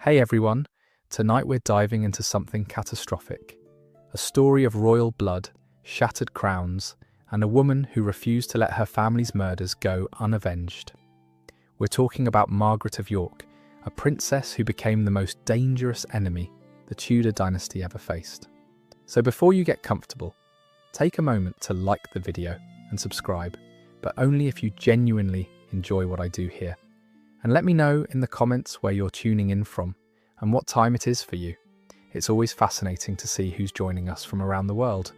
Hey everyone, tonight we're diving into something catastrophic. A story of royal blood, shattered crowns, and a woman who refused to let her family's murders go unavenged. We're talking about Margaret of York, a princess who became the most dangerous enemy the Tudor dynasty ever faced. So before you get comfortable, take a moment to like the video and subscribe, but only if you genuinely enjoy what I do here. And let me know in the comments where you're tuning in from and what time it is for you. It's always fascinating to see who's joining us from around the world.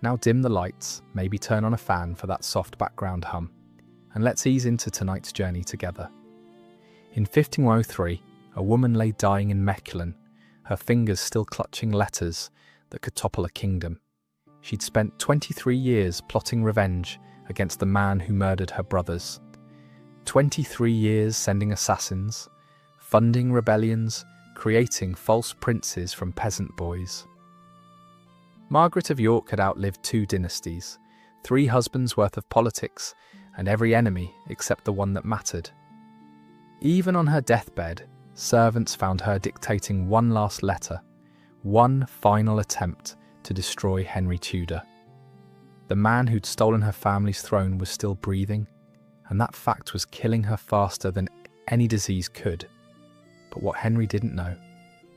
Now dim the lights, maybe turn on a fan for that soft background hum, and let's ease into tonight's journey together. In 1503, a woman lay dying in Mechlin, her fingers still clutching letters that could topple a kingdom. She'd spent 23 years plotting revenge against the man who murdered her brothers. 23 years sending assassins, funding rebellions, creating false princes from peasant boys. Margaret of York had outlived 2 dynasties, 3 husbands worth of politics, and every enemy except the one that mattered. Even on her deathbed, servants found her dictating one last letter, one final attempt to destroy Henry Tudor. The man who'd stolen her family's throne was still breathing, and that fact was killing her faster than any disease could. But what Henry didn't know,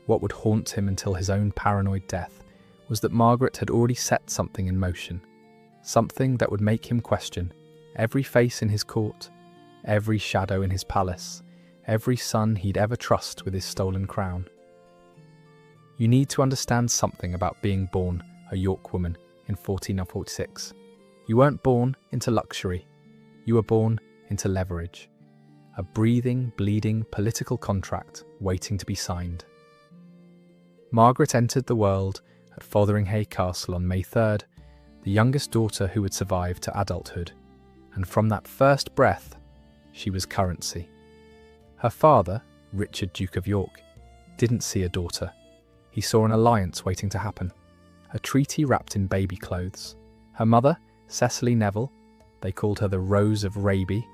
what would haunt him until his own paranoid death, was that Margaret had already set something in motion, something that would make him question every face in his court, every shadow in his palace, every son he'd ever trust with his stolen crown. You need to understand something about being born a York woman in 1446. You weren't born into luxury. You were born into leverage, a breathing, bleeding political contract waiting to be signed. Margaret entered the world at Fotheringhay Castle on May 3rd, the youngest daughter who would survive to adulthood, and from that first breath, she was currency. Her father, Richard, Duke of York, didn't see a daughter. He saw an alliance waiting to happen, a treaty wrapped in baby clothes. Her mother, Cecily Neville, they called her the Rose of Raby,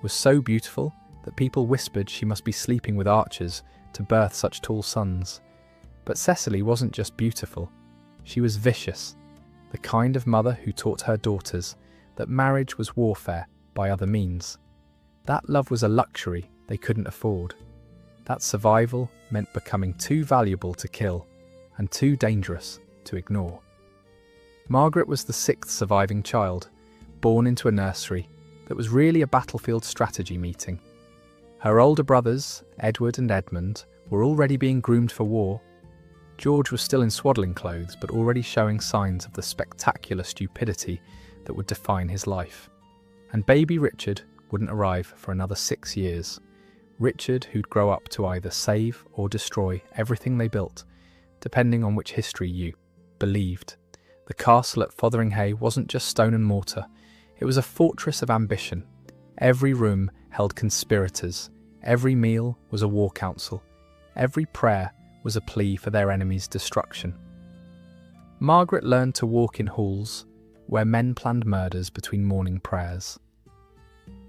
was so beautiful that people whispered she must be sleeping with archers to birth such tall sons. But Cecily wasn't just beautiful, she was vicious, the kind of mother who taught her daughters that marriage was warfare by other means. That love was a luxury they couldn't afford. That survival meant becoming too valuable to kill and too dangerous to ignore. Margaret was the 6th surviving child, born into a nursery that was really a battlefield strategy meeting. Her older brothers, Edward and Edmund, were already being groomed for war. George was still in swaddling clothes, but already showing signs of the spectacular stupidity that would define his life. And baby Richard wouldn't arrive for another 6 years. Richard, who'd grow up to either save or destroy everything they built, depending on which history you believed. The castle at Fotheringhay wasn't just stone and mortar. It was a fortress of ambition. Every room held conspirators. Every meal was a war council. Every prayer was a plea for their enemy's destruction. Margaret learned to walk in halls where men planned murders between morning prayers.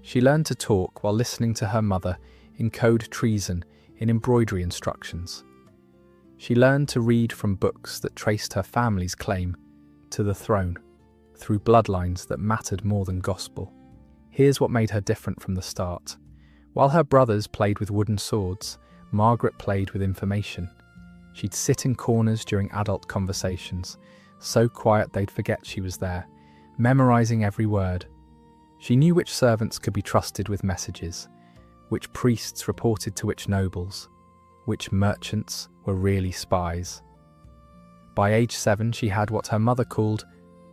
She learned to talk while listening to her mother encode treason in embroidery instructions. She learned to read from books that traced her family's claim to the throne, through bloodlines that mattered more than gospel. Here's what made her different from the start. While her brothers played with wooden swords, Margaret played with information. She'd sit in corners during adult conversations, so quiet they'd forget she was there, memorizing every word. She knew which servants could be trusted with messages, which priests reported to which nobles, which merchants were really spies. By age 7, she had what her mother called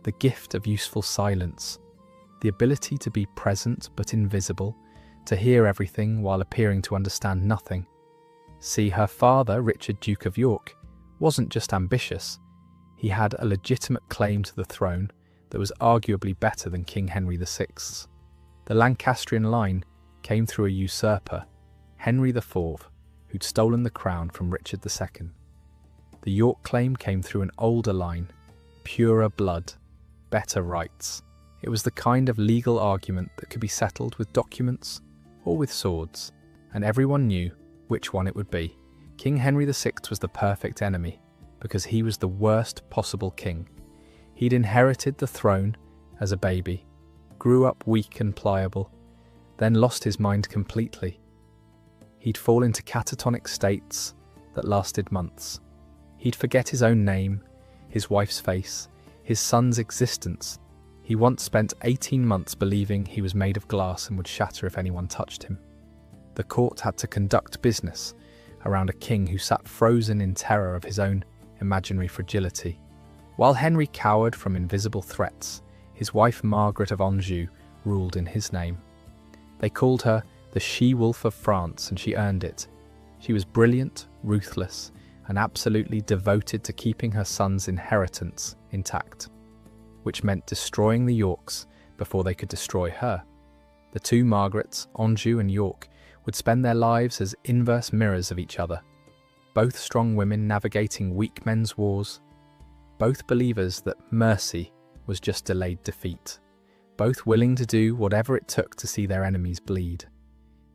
the gift of useful silence, the ability to be present but invisible, to hear everything while appearing to understand nothing. See, her father, Richard, Duke of York, wasn't just ambitious. He had a legitimate claim to the throne that was arguably better than King Henry VI. The Lancastrian line came through a usurper, Henry IV, who'd stolen the crown from Richard II. The York claim came through an older line, purer blood, better rights. It was the kind of legal argument that could be settled with documents or with swords, and everyone knew which one it would be. King Henry VI was the perfect enemy because he was the worst possible king. He'd inherited the throne as a baby, grew up weak and pliable, then lost his mind completely. He'd fall into catatonic states that lasted months. He'd forget his own name, his wife's face, his son's existence. He once spent 18 months believing he was made of glass and would shatter if anyone touched him. The court had to conduct business around a king who sat frozen in terror of his own imaginary fragility. While Henry cowered from invisible threats, his wife Margaret of Anjou ruled in his name. They called her the she-wolf of France, and she earned it. She was brilliant, ruthless, and absolutely devoted to keeping her son's inheritance intact, which meant destroying the Yorks before they could destroy her. The two Margarets, Anjou and York, would spend their lives as inverse mirrors of each other, both strong women navigating weak men's wars, both believers that mercy was just delayed defeat, both willing to do whatever it took to see their enemies bleed.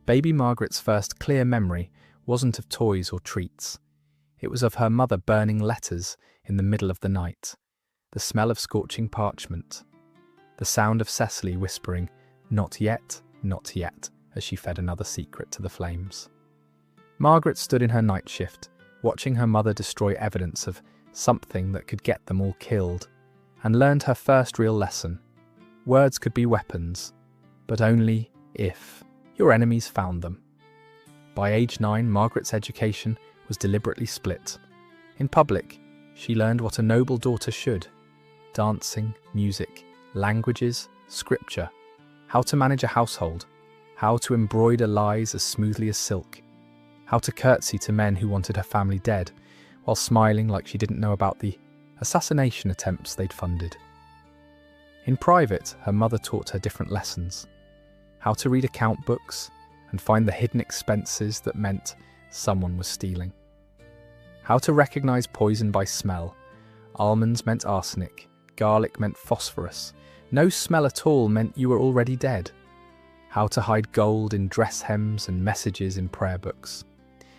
Baby Margaret's first clear memory wasn't of toys or treats. It was of her mother burning letters in the middle of the night, the smell of scorching parchment, the sound of Cecily whispering, "Not yet, not yet," as she fed another secret to the flames. Margaret stood in her night shift, watching her mother destroy evidence of something that could get them all killed, and learned her first real lesson. Words could be weapons, but only if your enemies found them. By age 9, Margaret's education was deliberately split. In public, she learned what a noble daughter should: dancing, music, languages, scripture, how to manage a household, how to embroider lies as smoothly as silk, how to curtsy to men who wanted her family dead, while smiling like she didn't know about the assassination attempts they'd funded. In private, her mother taught her different lessons: how to read account books and find the hidden expenses that meant someone was stealing, how to recognize poison by smell. Almonds meant arsenic, garlic meant phosphorus, no smell at all meant you were already dead, how to hide gold in dress hems and messages in prayer books,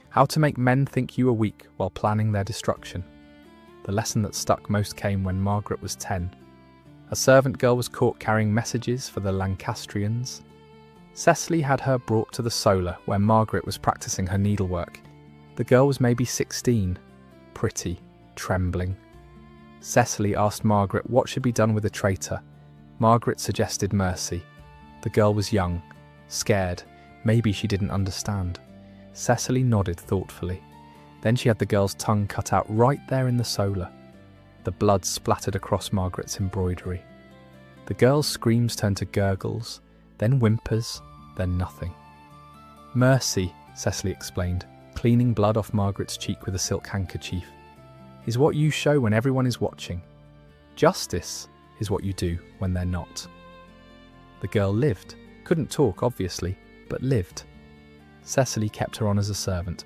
how to make men think you were weak while planning their destruction. The lesson that stuck most came when Margaret was 10. A servant girl was caught carrying messages for the Lancastrians. Cecily had her brought to the solar where Margaret was practicing her needlework. The girl was maybe 16, pretty, trembling. Cecily asked Margaret what should be done with a traitor. Margaret suggested mercy. The girl was young, scared, maybe she didn't understand. Cecily nodded thoughtfully. Then she had the girl's tongue cut out right there in the solar. The blood splattered across Margaret's embroidery. The girl's screams turned to gurgles, then whimpers, then nothing. "Mercy," Cecily explained, cleaning blood off Margaret's cheek with a silk handkerchief, "is what you show when everyone is watching. Justice is what you do when they're not." The girl lived. Couldn't talk, obviously, but lived. Cecily kept her on as a servant,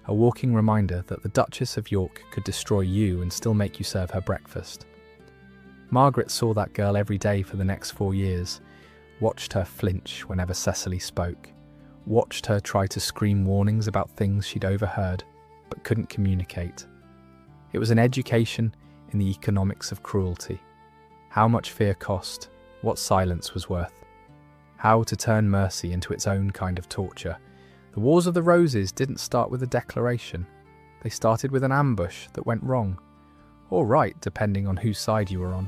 a walking reminder that the Duchess of York could destroy you and still make you serve her breakfast. Margaret saw that girl every day for the next 4 years, watched her flinch whenever Cecily spoke, watched her try to scream warnings about things she'd overheard but couldn't communicate. It was an education in the economics of cruelty. How much fear cost, what silence was worth, how to turn mercy into its own kind of torture. The Wars of the Roses didn't start with a declaration. They started with an ambush that went wrong, or right, depending on whose side you were on.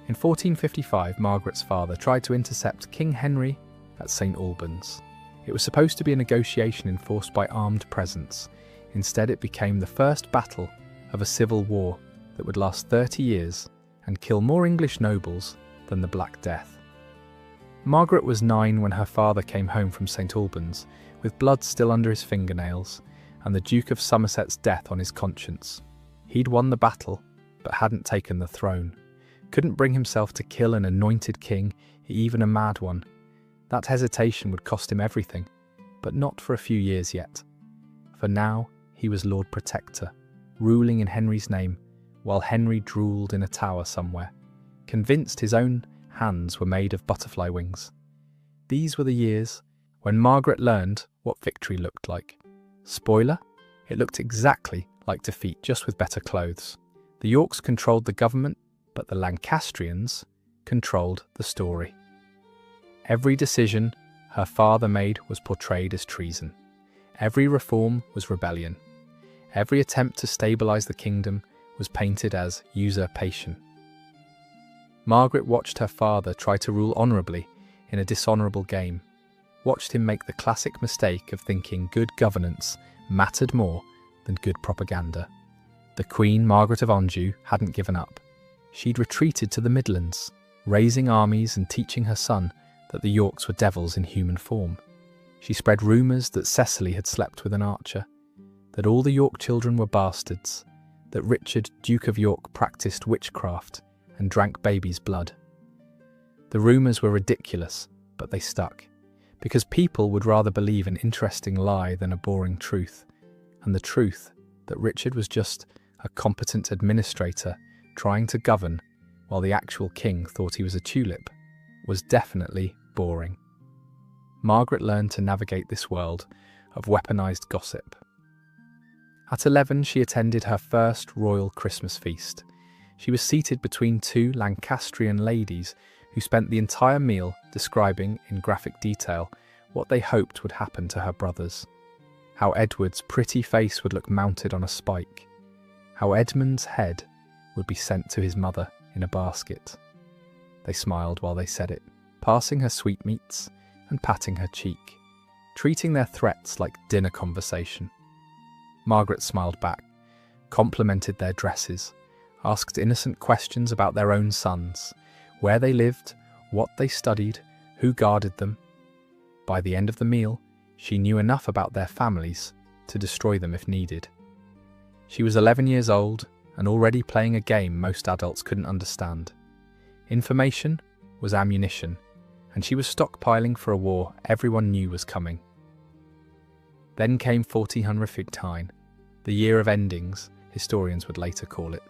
In 1455, Margaret's father tried to intercept King Henry at St. Albans. It was supposed to be a negotiation enforced by armed presence. Instead, it became the first battle of a civil war that would last 30 years and kill more English nobles than the Black Death. Margaret was 9 when her father came home from St. Albans, with blood still under his fingernails and the Duke of Somerset's death on his conscience. He'd won the battle, but hadn't taken the throne. Couldn't bring himself to kill an anointed king, even a mad one. That hesitation would cost him everything, but not for a few years yet. For now, he was Lord Protector, ruling in Henry's name, while Henry drooled in a tower somewhere, convinced his own hands were made of butterfly wings. These were the years when Margaret learned what victory looked like. Spoiler, It looked exactly like defeat, just with better clothes. The Yorks controlled the government, but the Lancastrians controlled the story. Every decision her father made was portrayed as treason. Every reform was rebellion. Every attempt to stabilise the kingdom was painted as usurpation. Margaret watched her father try to rule honourably in a dishonourable game, watched him make the classic mistake of thinking good governance mattered more than good propaganda. The Queen, Margaret of Anjou, hadn't given up. She'd retreated to the Midlands, raising armies and teaching her son that the Yorks were devils in human form. She spread rumours that Cecily had slept with an archer, that all the York children were bastards, that Richard, Duke of York, practised witchcraft and drank baby's blood. The rumours were ridiculous, but they stuck, because people would rather believe an interesting lie than a boring truth, and the truth that Richard was just a competent administrator trying to govern while the actual king thought he was a tulip was definitely boring. Margaret learned to navigate this world of weaponised gossip. At 11, she attended her first royal Christmas feast. She was seated between two Lancastrian ladies who spent the entire meal describing in graphic detail what they hoped would happen to her brothers. How Edward's pretty face would look mounted on a spike. How Edmund's head would be sent to his mother in a basket. They smiled while they said it, passing her sweetmeats and patting her cheek, treating their threats like dinner conversation. Margaret smiled back, complimented their dresses, asked innocent questions about their own sons, where they lived, what they studied, who guarded them. By the end of the meal, she knew enough about their families to destroy them if needed. She was 11 years old and already playing a game most adults couldn't understand. Information was ammunition, and she was stockpiling for a war everyone knew was coming. Then came 1415, the year of endings, historians would later call it,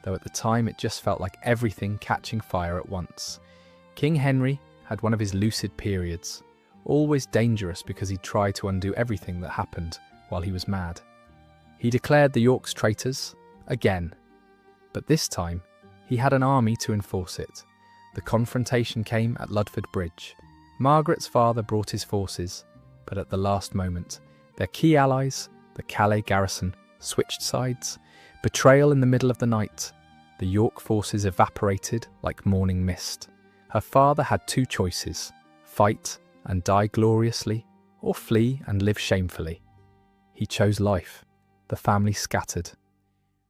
though at the time it just felt like everything catching fire at once. King Henry had one of his lucid periods, always dangerous because he'd tried to undo everything that happened while he was mad. He declared the Yorks traitors, again, but this time he had an army to enforce it. The confrontation came at Ludford Bridge. Margaret's father brought his forces, but at the last moment, their key allies, the Calais garrison, switched sides. Betrayal in the middle of the night. The York forces evaporated like morning mist. Her father had two choices: fight and die gloriously, or flee and live shamefully. He chose life. The family scattered.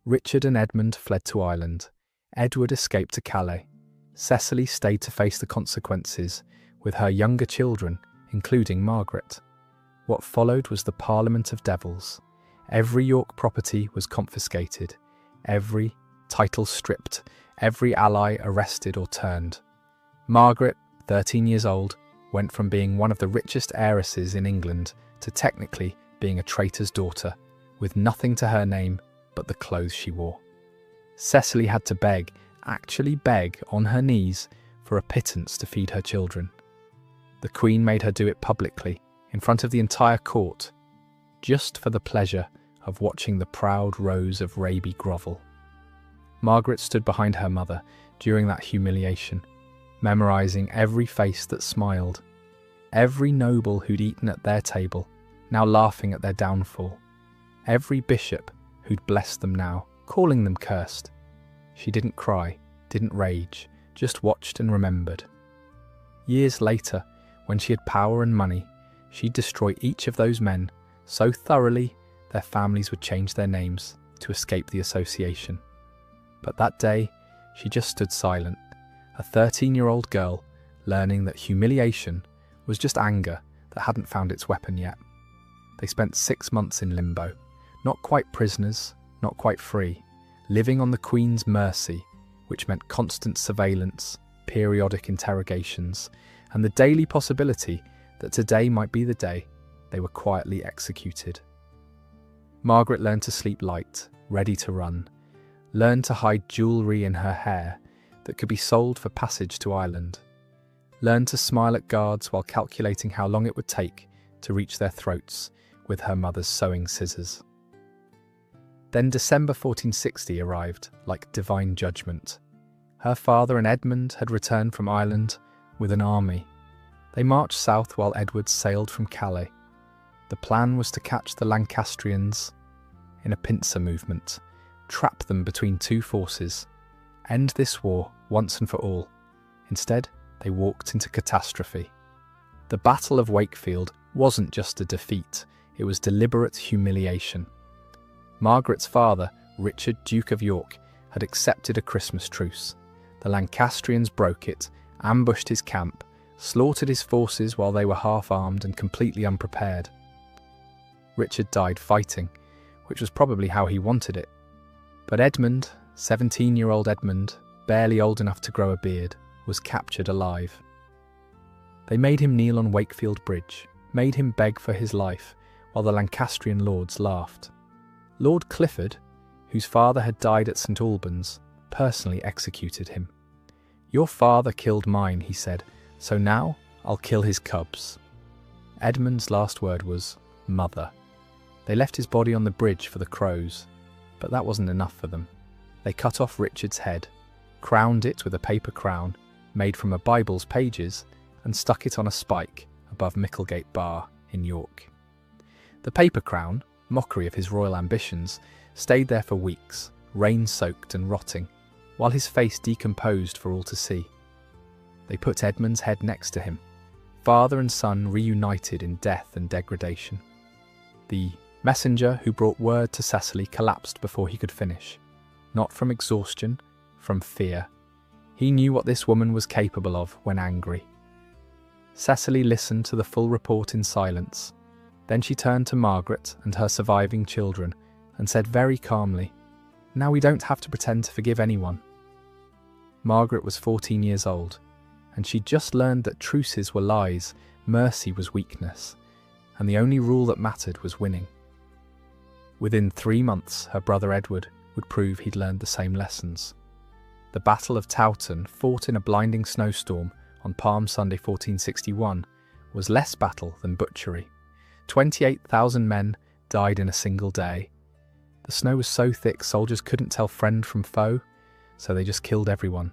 Richard and Edmund fled to Ireland. Edward escaped to Calais. Cecily stayed to face the consequences with her younger children, including Margaret. What followed was the Parliament of Devils. Every York property was confiscated, every title stripped, every ally arrested or turned. Margaret, 13 years old, went from being one of the richest heiresses in England to technically being a traitor's daughter, with nothing to her name but the clothes she wore. Cecily had to beg, actually beg on her knees, for a pittance to feed her children. The Queen made her do it publicly, in front of the entire court, just for the pleasure of watching the proud Rose of Raby grovel. Margaret stood behind her mother during that humiliation, memorising every face that smiled, every noble who'd eaten at their table, now laughing at their downfall, every bishop who'd blessed them now, calling them cursed. She didn't cry, didn't rage, just watched and remembered. Years later, when she had power and money, she'd destroy each of those men so thoroughly their families would change their names to escape the association. But that day, she just stood silent, a 13-year-old girl learning that humiliation was just anger that hadn't found its weapon yet. They spent 6 months in limbo, not quite prisoners, not quite free, living on the Queen's mercy, which meant constant surveillance, periodic interrogations, and the daily possibility that today might be the day they were quietly executed. Margaret learned to sleep light, ready to run, learned to hide jewellery in her hair that could be sold for passage to Ireland, learned to smile at guards while calculating how long it would take to reach their throats with her mother's sewing scissors. Then December 1460 arrived, like divine judgment. Her father and Edmund had returned from Ireland with an army. They marched south while Edward sailed from Calais. The plan was to catch the Lancastrians in a pincer movement, trap them between two forces, end this war once and for all. Instead, they walked into catastrophe. The Battle of Wakefield wasn't just a defeat, it was deliberate humiliation. Margaret's father, Richard, Duke of York, had accepted a Christmas truce. The Lancastrians broke it, ambushed his camp, slaughtered his forces while they were half-armed and completely unprepared. Richard died fighting, which was probably how he wanted it. But Edmund, 17-year-old Edmund, barely old enough to grow a beard, was captured alive. They made him kneel on Wakefield Bridge, made him beg for his life, while the Lancastrian lords laughed. Lord Clifford, whose father had died at St Albans, personally executed him. "Your father killed mine," he said, "so now I'll kill his cubs." Edmund's last word was, "Mother." They left his body on the bridge for the crows, but that wasn't enough for them. They cut off Richard's head, crowned it with a paper crown made from a Bible's pages, and stuck it on a spike above Micklegate Bar in York. The paper crown, mockery of his royal ambitions, stayed there for weeks, rain-soaked and rotting, while his face decomposed for all to see. They put Edmund's head next to him, father and son reunited in death and degradation. The messenger who brought word to Cecily collapsed before he could finish, not from exhaustion, from fear. He knew what this woman was capable of when angry. Cecily listened to the full report in silence. Then she turned to Margaret and her surviving children and said very calmly, "Now we don't have to pretend to forgive anyone." Margaret was 14 years old, and she'd just learned that truces were lies, mercy was weakness, and the only rule that mattered was winning. Within 3 months, her brother Edward would prove he'd learned the same lessons. The Battle of Towton, fought in a blinding snowstorm on Palm Sunday 1461, was less battle than butchery. 28,000 men died in a single day. The snow was so thick soldiers couldn't tell friend from foe, so they just killed everyone.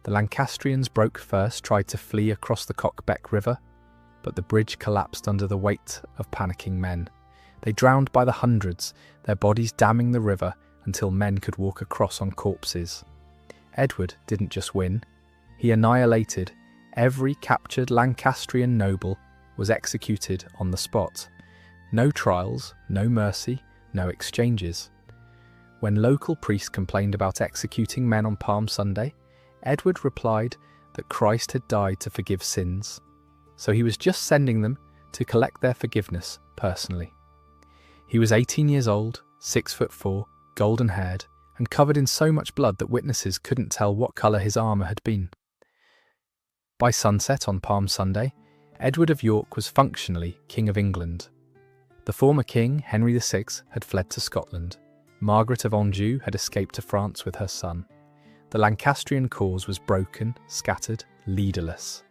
The Lancastrians broke first, tried to flee across the Cockbeck River, but the bridge collapsed under the weight of panicking men. They drowned by the hundreds, their bodies damming the river until men could walk across on corpses. Edward didn't just win, he annihilated. Every captured Lancastrian noble was executed on the spot. No trials, no mercy, no exchanges. When local priests complained about executing men on Palm Sunday, Edward replied that Christ had died to forgive sins, so he was just sending them to collect their forgiveness personally. He was 18 years old, 6'4", golden-haired, and covered in so much blood that witnesses couldn't tell what colour his armour had been. By sunset on Palm Sunday, Edward of York was functionally King of England. The former king, Henry VI, had fled to Scotland. Margaret of Anjou had escaped to France with her son. The Lancastrian cause was broken, scattered, leaderless.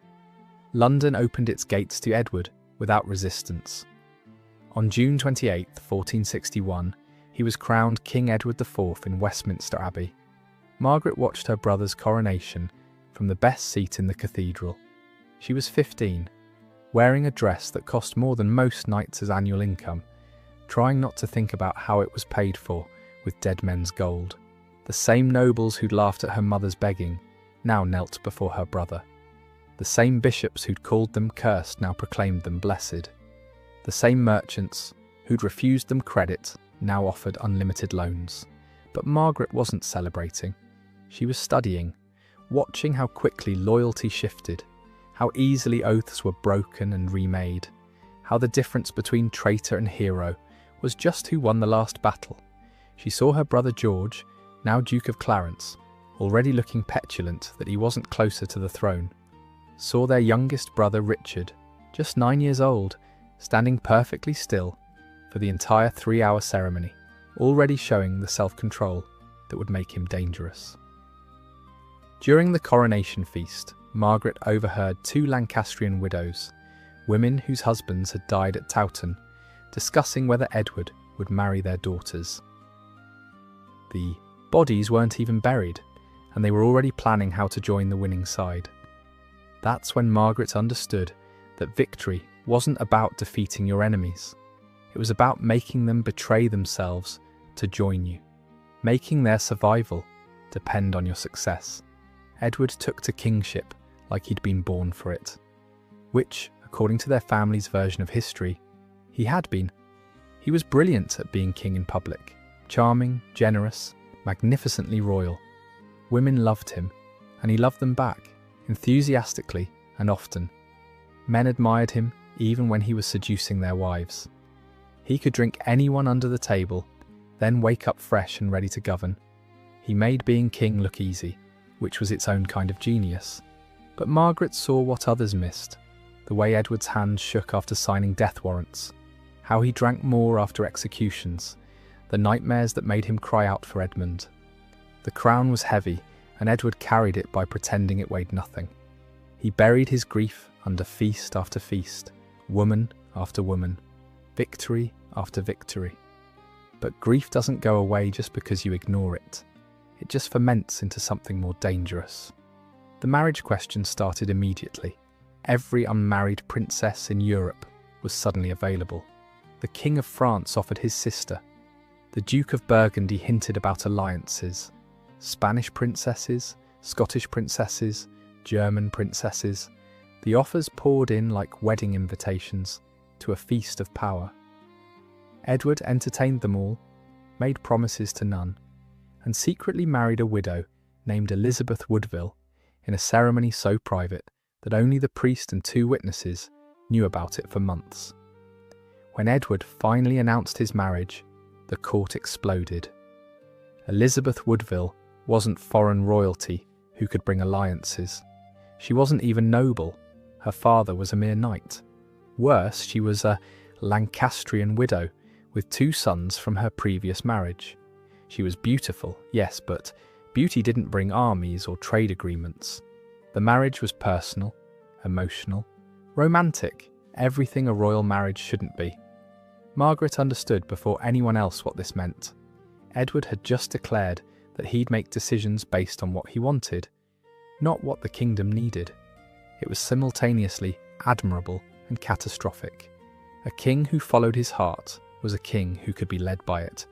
London opened its gates to Edward without resistance. On June 28, 1461, he was crowned King Edward IV in Westminster Abbey. Margaret watched her brother's coronation from the best seat in the cathedral. She was 15, wearing a dress that cost more than most knights' annual income, trying not to think about how it was paid for with dead men's gold. The same nobles who'd laughed at her mother's begging now knelt before her brother. The same bishops who'd called them cursed now proclaimed them blessed. The same merchants who'd refused them credit now offered unlimited loans. But Margaret wasn't celebrating. She was studying, watching how quickly loyalty shifted, how easily oaths were broken and remade, how the difference between traitor and hero was just who won the last battle. She saw her brother George, now Duke of Clarence, already looking petulant that he wasn't closer to the throne. Saw their youngest brother Richard, just 9 years old, standing perfectly still for the entire 3-hour ceremony, already showing the self-control that would make him dangerous. During the coronation feast, Margaret overheard 2 Lancastrian widows, women whose husbands had died at Towton, discussing whether Edward would marry their daughters. The bodies weren't even buried, and they were already planning how to join the winning side. That's when Margaret understood that victory wasn't about defeating your enemies. It was about making them betray themselves to join you, making their survival depend on your success. Edward took to kingship like he'd been born for it, which, according to their family's version of history, he had been. He was brilliant at being king in public, charming, generous, magnificently royal. Women loved him, and he loved them back, enthusiastically and often. Men admired him even when he was seducing their wives. He could drink anyone under the table, then wake up fresh and ready to govern. He made being king look easy, which was its own kind of genius. But Margaret saw what others missed: the way Edward's hands shook after signing death warrants, how he drank more after executions, the nightmares that made him cry out for Edmund. The crown was heavy, and Edward carried it by pretending it weighed nothing. He buried his grief under feast after feast, woman after woman, victory after victory. But grief doesn't go away just because you ignore it. It just ferments into something more dangerous. The marriage question started immediately. Every unmarried princess in Europe was suddenly available. The King of France offered his sister. The Duke of Burgundy hinted about alliances. Spanish princesses, Scottish princesses, German princesses. The offers poured in like wedding invitations to a feast of power. Edward entertained them all, made promises to none, and secretly married a widow named Elizabeth Woodville in a ceremony so private that only the priest and 2 witnesses knew about it for months. When Edward finally announced his marriage, the court exploded. Elizabeth Woodville wasn't foreign royalty who could bring alliances. She wasn't even noble. Her father was a mere knight. Worse, she was a Lancastrian widow with 2 sons from her previous marriage. She was beautiful, yes, but beauty didn't bring armies or trade agreements. The marriage was personal, emotional, romantic, everything a royal marriage shouldn't be. Margaret understood before anyone else what this meant. Edward had just declared that he'd make decisions based on what he wanted, not what the kingdom needed. It was simultaneously admirable and catastrophic. A king who followed his heart was a king who could be led by it.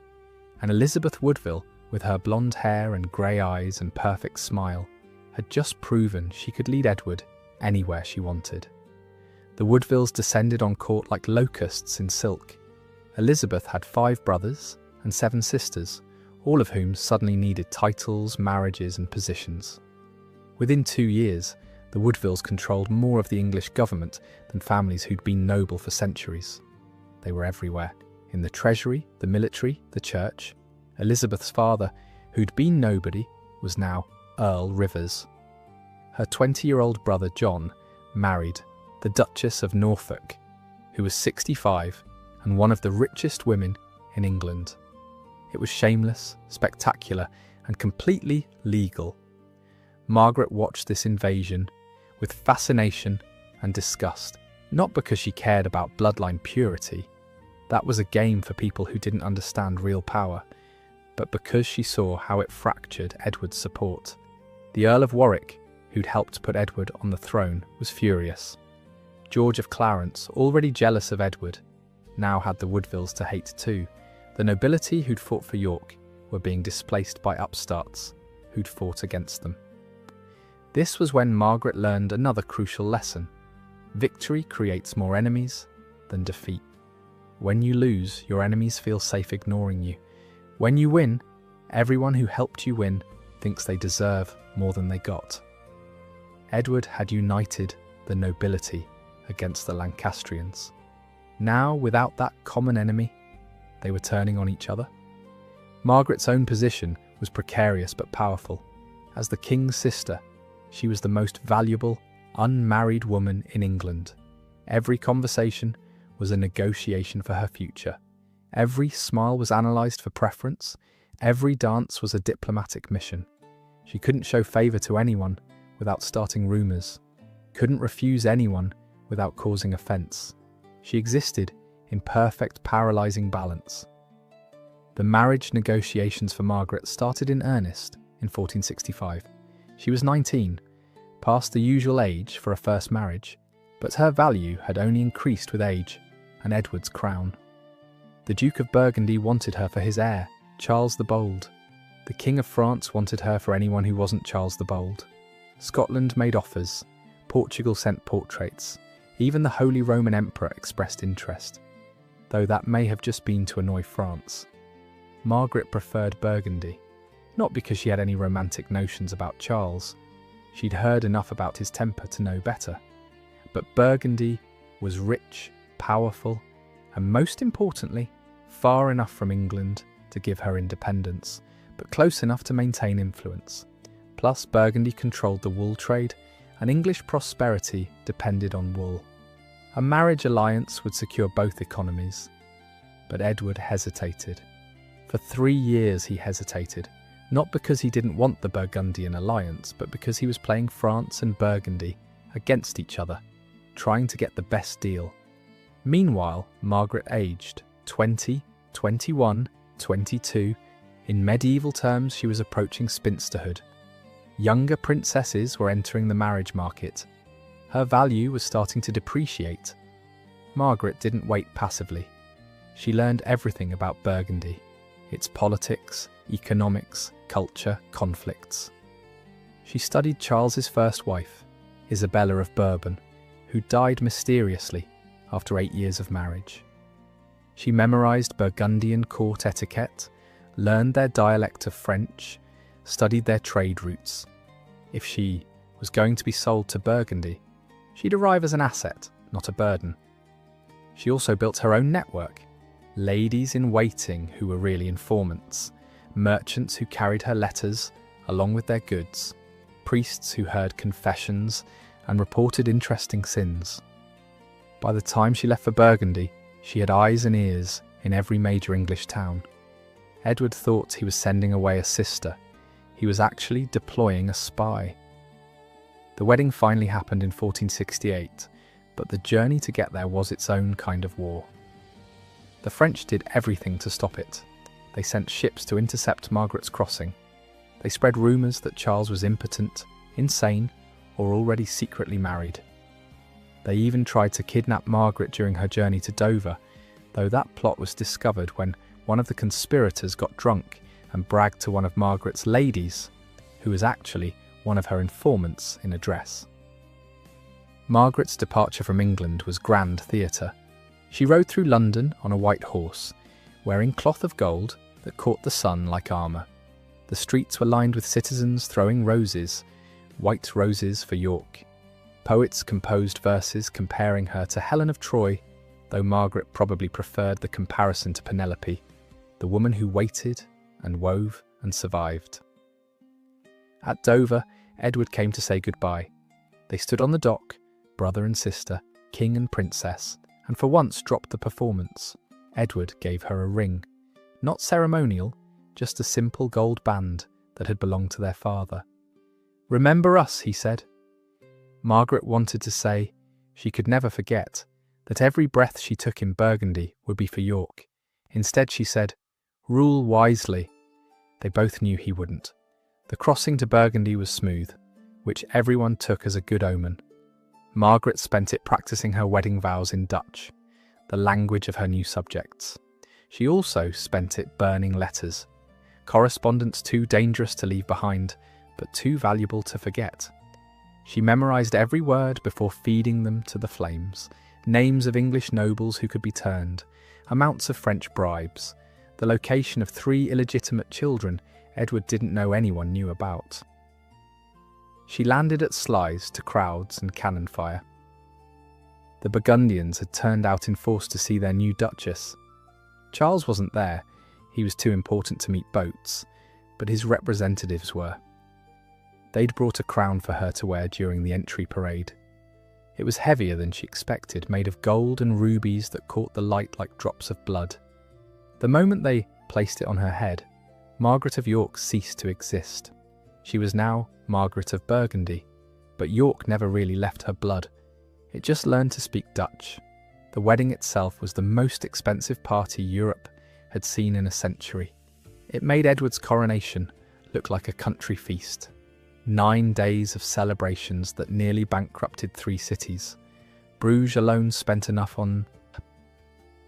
And Elizabeth Woodville, with her blonde hair and grey eyes and perfect smile, had just proven she could lead Edward anywhere she wanted. The Woodvilles descended on court like locusts in silk. Elizabeth had 5 brothers and 7 sisters, all of whom suddenly needed titles, marriages and positions. Within 2 years, the Woodvilles controlled more of the English government than families who'd been noble for centuries. They were everywhere, in the treasury, the military, the church. Elizabeth's father, who'd been nobody, was now Earl Rivers. Her 20-year-old brother John married the Duchess of Norfolk, who was 65 and one of the richest women in England. It was shameless, spectacular, and completely legal. Margaret watched this invasion with fascination and disgust, not because she cared about bloodline purity. That was a game for people who didn't understand real power, but because she saw how it fractured Edward's support. The Earl of Warwick, who'd helped put Edward on the throne, was furious. George of Clarence, already jealous of Edward, now had the Woodvilles to hate too. The nobility who'd fought for York were being displaced by upstarts who'd fought against them. This was when Margaret learned another crucial lesson. Victory creates more enemies than defeat. When you lose, your enemies feel safe ignoring you. When you win, everyone who helped you win thinks they deserve more than they got. Edward had united the nobility against the Lancastrians. Now, without that common enemy, they were turning on each other. Margaret's own position was precarious but powerful. As the king's sister, she was the most valuable, unmarried woman in England. Every conversation was a negotiation for her future. Every smile was analysed for preference. Every dance was a diplomatic mission. She couldn't show favour to anyone without starting rumours, couldn't refuse anyone without causing offence. She existed in perfect paralysing balance. The marriage negotiations for Margaret started in earnest in 1465. She was 19, past the usual age for a first marriage, but her value had only increased with age and Edward's crown. The Duke of Burgundy wanted her for his heir, Charles the Bold. The King of France wanted her for anyone who wasn't Charles the Bold. Scotland made offers, Portugal sent portraits, even the Holy Roman Emperor expressed interest, though that may have just been to annoy France. Margaret preferred Burgundy, not because she had any romantic notions about Charles. She'd heard enough about his temper to know better. But Burgundy was rich, powerful, and most importantly, far enough from England to give her independence, but close enough to maintain influence. Plus, Burgundy controlled the wool trade, and English prosperity depended on wool. A marriage alliance would secure both economies. But Edward hesitated. For 3 years he hesitated, not because he didn't want the Burgundian alliance, but because he was playing France and Burgundy against each other, trying to get the best deal. Meanwhile, Margaret aged 20, 21, 22. In medieval terms, she was approaching spinsterhood. Younger princesses were entering the marriage market. Her value was starting to depreciate. Margaret didn't wait passively. She learned everything about Burgundy, its politics, economics, culture, conflicts. She studied Charles's first wife, Isabella of Bourbon, who died mysteriously after 8 years of marriage. She memorized Burgundian court etiquette, learned their dialect of French, studied their trade routes. If she was going to be sold to Burgundy, she'd arrive as an asset, not a burden. She also built her own network, ladies in waiting who were really informants, merchants who carried her letters along with their goods, priests who heard confessions and reported interesting sins. By the time she left for Burgundy, she had eyes and ears in every major English town. Edward thought he was sending away a sister. He was actually deploying a spy. The wedding finally happened in 1468, but the journey to get there was its own kind of war. The French did everything to stop it. They sent ships to intercept Margaret's crossing. They spread rumours that Charles was impotent, insane, or already secretly married. They even tried to kidnap Margaret during her journey to Dover, though that plot was discovered when one of the conspirators got drunk and bragged to one of Margaret's ladies, who was actually one of her informants in a dress. Margaret's departure from England was grand theatre. She rode through London on a white horse, wearing cloth of gold that caught the sun like armour. The streets were lined with citizens throwing roses, white roses for York. Poets composed verses comparing her to Helen of Troy, though Margaret probably preferred the comparison to Penelope, the woman who waited and wove and survived. At Dover, Edward came to say goodbye. They stood on the dock, brother and sister, king and princess, and for once dropped the performance. Edward gave her a ring. Not ceremonial, just a simple gold band that had belonged to their father. "Remember us," he said. Margaret wanted to say she could never forget, that every breath she took in Burgundy would be for York. Instead she said, "Rule wisely." They both knew he wouldn't. The crossing to Burgundy was smooth, which everyone took as a good omen. Margaret spent it practicing her wedding vows in Dutch, the language of her new subjects. She also spent it burning letters, correspondence too dangerous to leave behind, but too valuable to forget. She memorized every word before feeding them to the flames, names of English nobles who could be turned, amounts of French bribes, the location of 3 illegitimate children Edward didn't know anyone knew about. She landed at Sluys to crowds and cannon fire. The Burgundians had turned out in force to see their new Duchess. Charles wasn't there, he was too important to meet boats, but his representatives were. They'd brought a crown for her to wear during the entry parade. It was heavier than she expected, made of gold and rubies that caught the light like drops of blood. The moment they placed it on her head, Margaret of York ceased to exist. She was now Margaret of Burgundy, but York never really left her blood. It just learned to speak Dutch. The wedding itself was the most expensive party Europe had seen in a century. It made Edward's coronation look like a country feast. 9 days of celebrations that nearly bankrupted 3 cities. Bruges alone spent enough on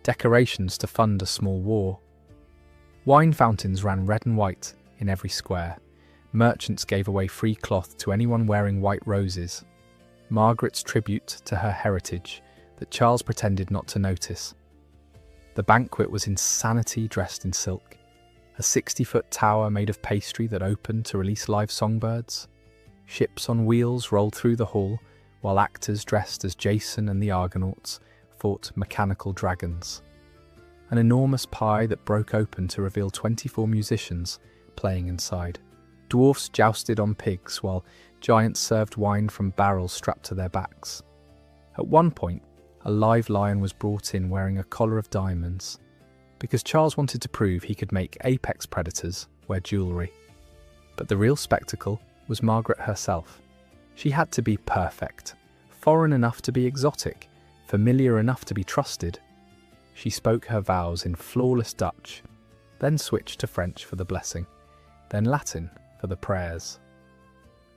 decorations to fund a small war. Wine fountains ran red and white in every square. Merchants gave away free cloth to anyone wearing white roses. Margaret's tribute to her heritage that Charles pretended not to notice. The banquet was insanity dressed in silk. A 60-foot tower made of pastry that opened to release live songbirds. Ships on wheels rolled through the hall, while actors dressed as Jason and the Argonauts fought mechanical dragons. An enormous pie that broke open to reveal 24 musicians playing inside. Dwarfs jousted on pigs, while giants served wine from barrels strapped to their backs. At one point, a live lion was brought in wearing a collar of diamonds, because Charles wanted to prove he could make apex predators wear jewellery. But the real spectacle was Margaret herself. She had to be perfect, foreign enough to be exotic, familiar enough to be trusted. She spoke her vows in flawless Dutch, then switched to French for the blessing, then Latin for the prayers.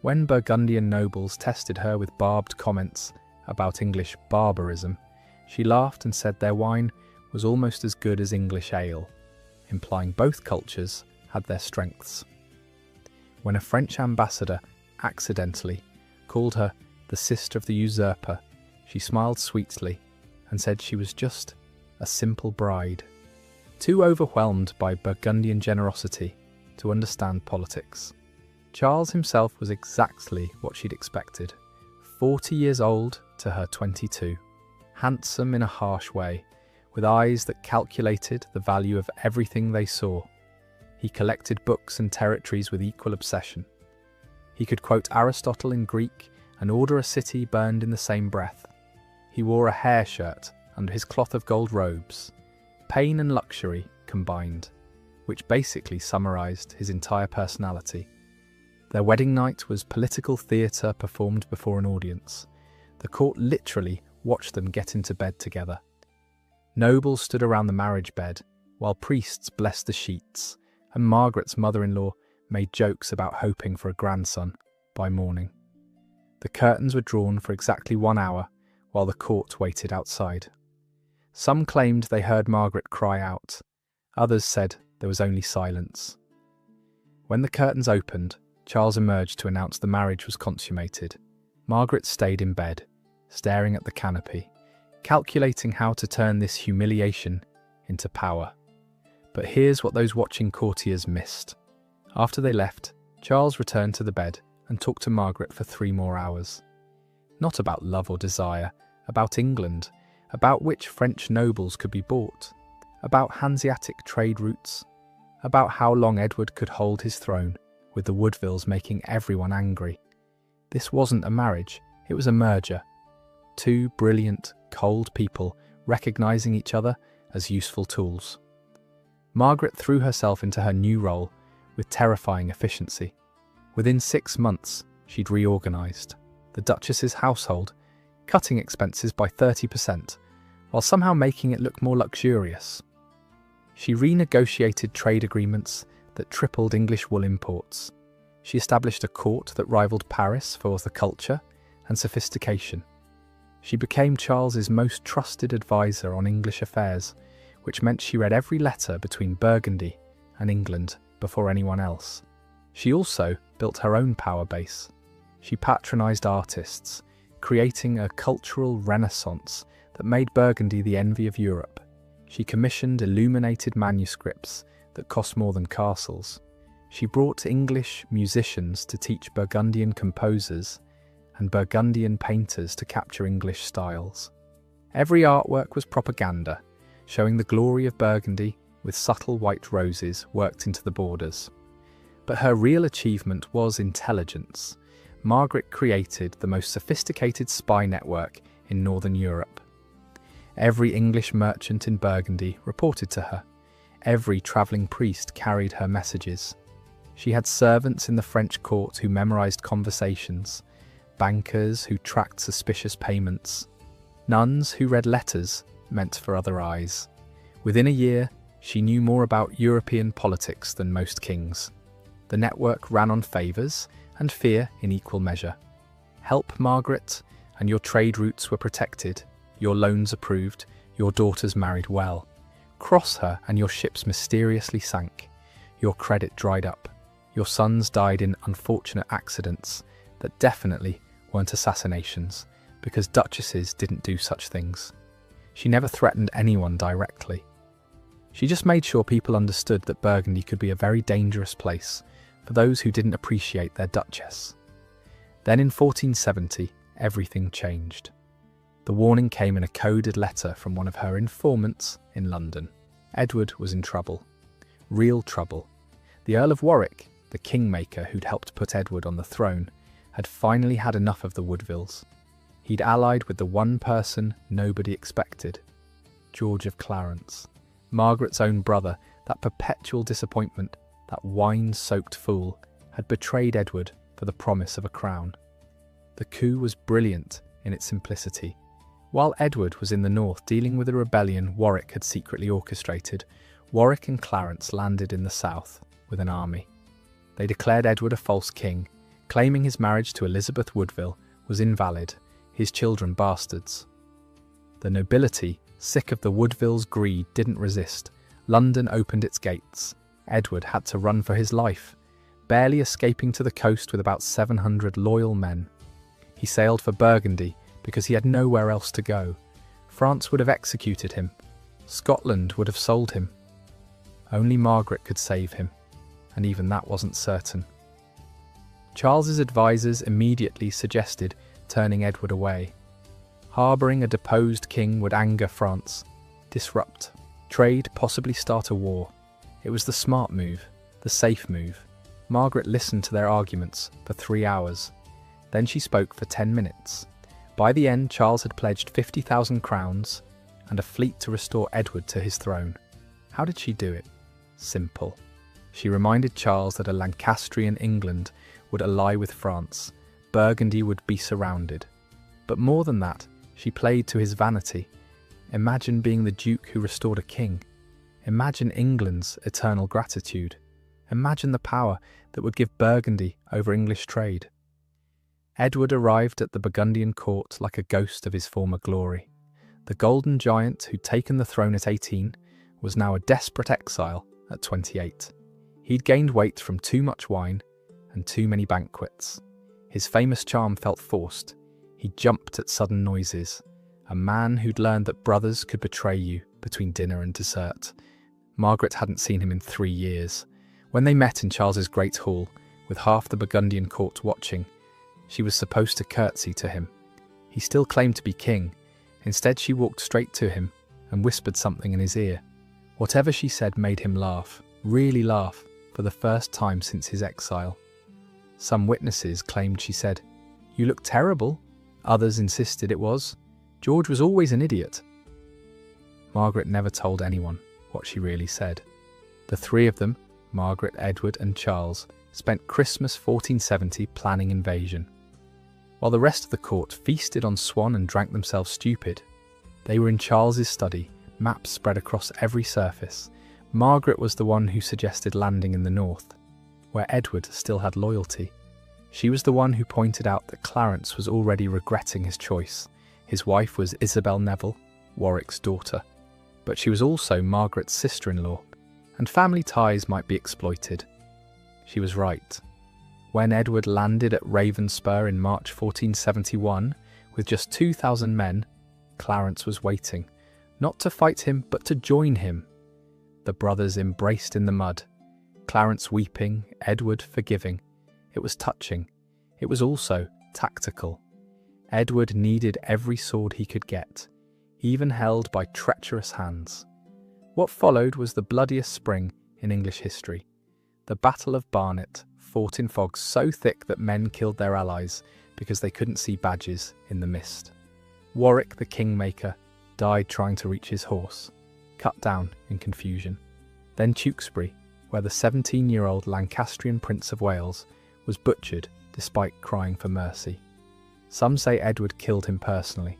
When Burgundian nobles tested her with barbed comments about English barbarism, she laughed and said their wine was almost as good as English ale, implying both cultures had their strengths. When a French ambassador accidentally called her the sister of the usurper, she smiled sweetly and said she was just a simple bride, too overwhelmed by Burgundian generosity to understand politics. Charles himself was exactly what she'd expected. 40 years old to her 22, handsome in a harsh way, with eyes that calculated the value of everything they saw. He collected books and territories with equal obsession. He could quote Aristotle in Greek and order a city burned in the same breath. He wore a hair shirt under his cloth of gold robes, pain and luxury combined, which basically summarized his entire personality. Their wedding night was political theatre performed before an audience. The court literally watched them get into bed together. Nobles stood around the marriage bed, while priests blessed the sheets, and Margaret's mother-in-law made jokes about hoping for a grandson by morning. The curtains were drawn for exactly 1 hour, while the court waited outside. Some claimed they heard Margaret cry out. Others said there was only silence. When the curtains opened, Charles emerged to announce the marriage was consummated. Margaret stayed in bed, staring at the canopy, calculating how to turn this humiliation into power. But here's what those watching courtiers missed. After they left, Charles returned to the bed and talked to Margaret for 3 more hours. Not about love or desire, about England, about which French nobles could be bought, about Hanseatic trade routes, about how long Edward could hold his throne, with the Woodvilles making everyone angry. This wasn't a marriage, it was a merger. 2 brilliant, cold people recognising each other as useful tools. Margaret threw herself into her new role with terrifying efficiency. Within 6 months, she'd reorganised the Duchess's household, cutting expenses by 30%, while somehow making it look more luxurious. She renegotiated trade agreements that tripled English wool imports. She established a court that rivaled Paris for the culture and sophistication. She became Charles's most trusted advisor on English affairs, which meant she read every letter between Burgundy and England before anyone else. She also built her own power base. She patronised artists, creating a cultural renaissance that made Burgundy the envy of Europe. She commissioned illuminated manuscripts that cost more than castles. She brought English musicians to teach Burgundian composers and Burgundian painters to capture English styles. Every artwork was propaganda, showing the glory of Burgundy with subtle white roses worked into the borders. But her real achievement was intelligence. Margaret created the most sophisticated spy network in Northern Europe. Every English merchant in Burgundy reported to her. Every travelling priest carried her messages. She had servants in the French court who memorised conversations, bankers who tracked suspicious payments, nuns who read letters meant for other eyes. Within a year, She knew more about European politics than most kings. The network ran on favours and fear in equal measure. Help Margaret, and your trade routes were protected, your loans approved, your daughters married well. Cross her and your ships mysteriously sank. Your credit dried up. Your sons died in unfortunate accidents that definitely weren't assassinations, because duchesses didn't do such things. She never threatened anyone directly. She just made sure people understood that Burgundy could be a very dangerous place for those who didn't appreciate their duchess. Then in 1470, everything changed. The warning came in a coded letter from one of her informants in London. Edward was in trouble. Real trouble. The Earl of Warwick, the kingmaker who'd helped put Edward on the throne, had finally had enough of the Woodvilles. He'd allied with the one person nobody expected, George of Clarence. Margaret's own brother, that perpetual disappointment, that wine-soaked fool, had betrayed Edward for the promise of a crown. The coup was brilliant in its simplicity. While Edward was in the north dealing with a rebellion Warwick had secretly orchestrated, Warwick and Clarence landed in the south with an army. They declared Edward a false king, claiming his marriage to Elizabeth Woodville was invalid, his children bastards. The nobility, sick of the Woodvilles' greed, didn't resist. London opened its gates. Edward had to run for his life, barely escaping to the coast with about 700 loyal men. He sailed for Burgundy because he had nowhere else to go. France would have executed him. Scotland would have sold him. Only Margaret could save him, and even that wasn't certain. Charles's advisors immediately suggested turning Edward away. Harbouring a deposed king would anger France, disrupt trade, possibly start a war. It was the smart move, the safe move. Margaret listened to their arguments for 3 hours. Then she spoke for 10 minutes. By the end, Charles had pledged 50,000 crowns and a fleet to restore Edward to his throne. How did she do it? Simple. She reminded Charles that a Lancastrian England would ally with France. Burgundy would be surrounded. But more than that, she played to his vanity. Imagine being the duke who restored a king. Imagine England's eternal gratitude. Imagine the power that would give Burgundy over English trade. Edward arrived at the Burgundian court like a ghost of his former glory. The golden giant who'd taken the throne at 18 was now a desperate exile at 28. He'd gained weight from too much wine and too many banquets. His famous charm felt forced. He jumped at sudden noises. A man who'd learned that brothers could betray you between dinner and dessert. Margaret hadn't seen him in 3 years. When they met in Charles's great hall, with half the Burgundian court watching, she was supposed to curtsy to him. He still claimed to be king. Instead, she walked straight to him and whispered something in his ear. Whatever she said made him laugh, really laugh, for the first time since his exile. Some witnesses claimed she said, "You look terrible." Others insisted it was, "George was always an idiot." Margaret never told anyone what she really said. The three of them, Margaret, Edward and Charles, spent Christmas 1470 planning invasion. While the rest of the court feasted on swan and drank themselves stupid, they were in Charles's study, maps spread across every surface. Margaret was the one who suggested landing in the north, where Edward still had loyalty. She was the one who pointed out that Clarence was already regretting his choice. His wife was Isabel Neville, Warwick's daughter, but she was also Margaret's sister-in-law, and family ties might be exploited. She was right. When Edward landed at Ravenspur in March 1471, with just 2,000 men, Clarence was waiting, not to fight him, but to join him. The brothers embraced in the mud, Clarence weeping, Edward forgiving. It was touching. It was also tactical. Edward needed every sword he could get, even held by treacherous hands. What followed was the bloodiest spring in English history. The Battle of Barnet, fought in fog so thick that men killed their allies because they couldn't see badges in the mist. Warwick, the kingmaker, died trying to reach his horse, cut down in confusion. Then Tewkesbury, where the 17-year-old Lancastrian Prince of Wales was butchered despite crying for mercy. Some say Edward killed him personally.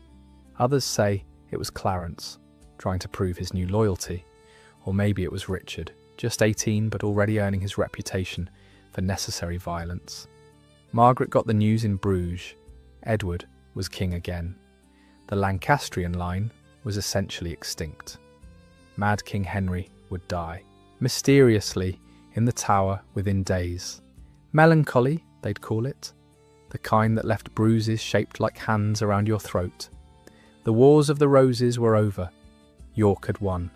Others say it was Clarence, trying to prove his new loyalty. Or maybe it was Richard, just 18 but already earning his reputation for necessary violence. Margaret got the news in Bruges. Edward was king again. The Lancastrian line was essentially extinct. Mad King Henry would die, mysteriously, in the Tower within days. Melancholy, they'd call it. The kind that left bruises shaped like hands around your throat. The Wars of the Roses were over. York had won.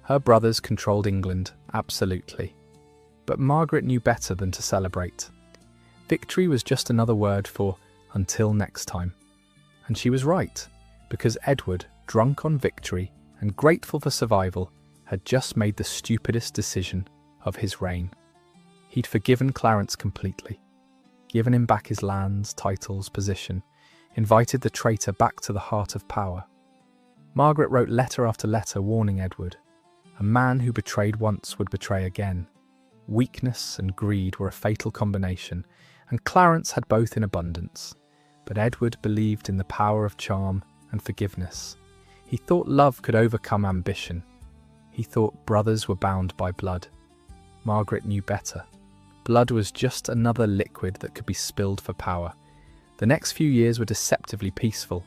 Her brothers controlled England, absolutely. But Margaret knew better than to celebrate. Victory was just another word for until next time. And she was right, because Edward, drunk on victory and grateful for survival, had just made the stupidest decision of his reign. He'd forgiven Clarence completely, given him back his lands, titles, position, invited the traitor back to the heart of power. Margaret wrote letter after letter warning Edward. A man who betrayed once would betray again. Weakness and greed were a fatal combination, and Clarence had both in abundance. But Edward believed in the power of charm and forgiveness. He thought love could overcome ambition. He thought brothers were bound by blood. Margaret knew better. Blood was just another liquid that could be spilled for power. The next few years were deceptively peaceful.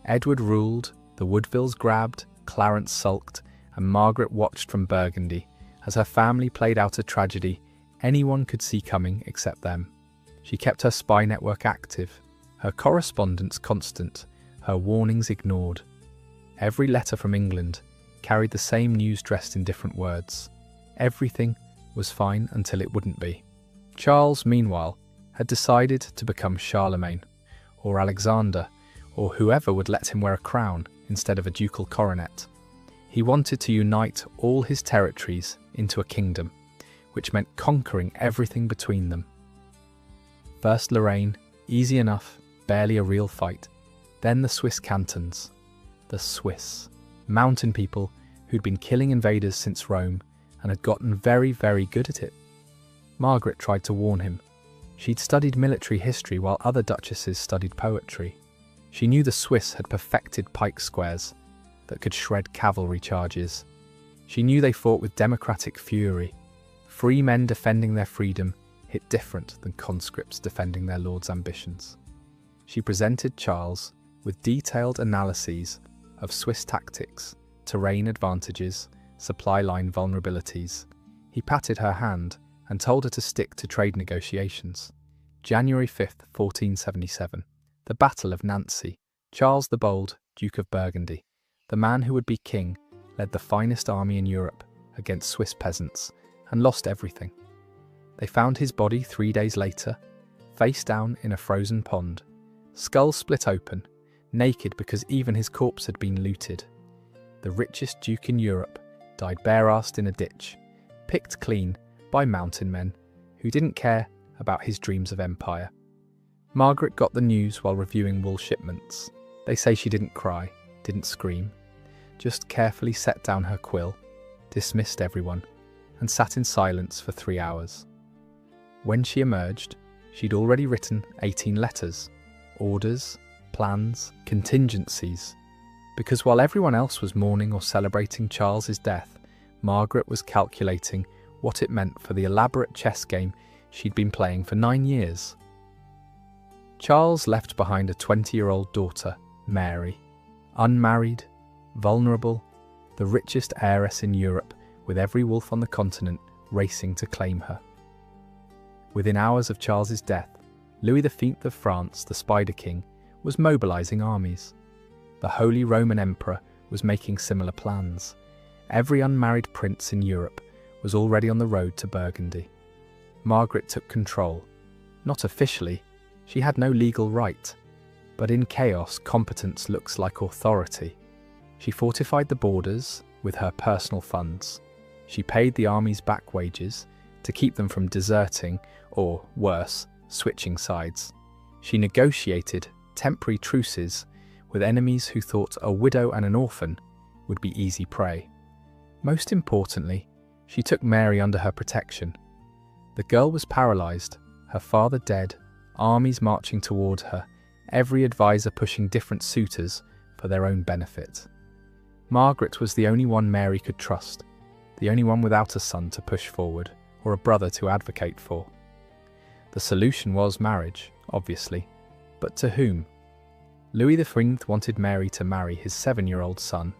Edward ruled, the Woodvilles grabbed, Clarence sulked, and Margaret watched from Burgundy as her family played out a tragedy anyone could see coming except them. She kept her spy network active, her correspondence constant, her warnings ignored. Every letter from England carried the same news dressed in different words. Everything was fine until it wouldn't be. Charles, meanwhile, had decided to become Charlemagne, or Alexander, or whoever would let him wear a crown instead of a ducal coronet. He wanted to unite all his territories into a kingdom, which meant conquering everything between them. First Lorraine, easy enough, barely a real fight. Then the Swiss cantons. The Swiss, mountain people who'd been killing invaders since Rome and had gotten very, very good at it. Margaret tried to warn him. She'd studied military history while other duchesses studied poetry. She knew the Swiss had perfected pike squares that could shred cavalry charges. She knew they fought with democratic fury. Free men defending their freedom hit different than conscripts defending their lord's ambitions. She presented Charles with detailed analyses of Swiss tactics, terrain advantages, supply line vulnerabilities. He patted her hand and told her to stick to trade negotiations. January 5th, 1477. The Battle of Nancy. Charles the Bold, Duke of Burgundy, the man who would be king, led the finest army in Europe against Swiss peasants and lost everything. They found his body 3 days later, face down in a frozen pond, skull split open, naked because even his corpse had been looted. The richest duke in Europe died bare-assed in a ditch, picked clean by mountain men who didn't care about his dreams of empire. Margaret got the news while reviewing wool shipments. They say she didn't cry, didn't scream, just carefully set down her quill, dismissed everyone, and sat in silence for 3 hours. When she emerged, she'd already written 18 letters, orders, plans, contingencies. Because while everyone else was mourning or celebrating Charles's death, Margaret was calculating what it meant for the elaborate chess game she'd been playing for 9 years. Charles left behind a 20-year-old daughter, Mary, unmarried, vulnerable, the richest heiress in Europe, with every wolf on the continent racing to claim her. Within hours of Charles's death, Louis XV of France, the Spider King, was mobilizing armies. The Holy Roman Emperor was making similar plans. Every unmarried prince in Europe was already on the road to Burgundy. Margaret took control. Not officially, she had no legal right, but in chaos, competence looks like authority. She fortified the borders with her personal funds. She paid the armies back wages to keep them from deserting or, worse, switching sides. She negotiated temporary truces with enemies who thought a widow and an orphan would be easy prey. Most importantly, she took Mary under her protection. The girl was paralysed, her father dead, armies marching toward her, every advisor pushing different suitors for their own benefit. Margaret was the only one Mary could trust. the only one without a son to push forward or a brother to advocate for. The solution was marriage, obviously, but to whom? Louis XIV wanted Mary to marry his 7-year-old son,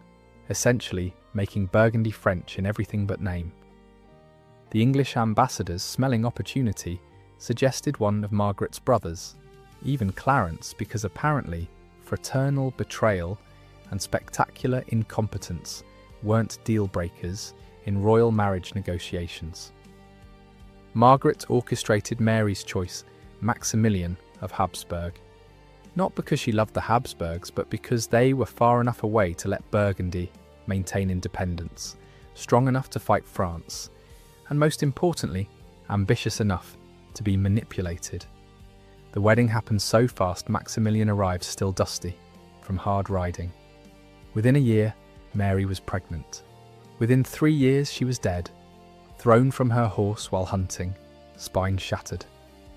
essentially making Burgundy French in everything but name. The English ambassadors, smelling opportunity, suggested one of Margaret's brothers, even Clarence, because apparently fraternal betrayal and spectacular incompetence weren't deal-breakers in royal marriage negotiations. Margaret orchestrated Mary's choice, Maximilian of Habsburg, not because she loved the Habsburgs, but because they were far enough away to let Burgundy maintain independence, strong enough to fight France, and most importantly, ambitious enough to be manipulated. The wedding happened so fast Maximilian arrived still dusty from hard riding. Within a year, Mary was pregnant. Within 3 years she was dead, thrown from her horse while hunting, spine shattered,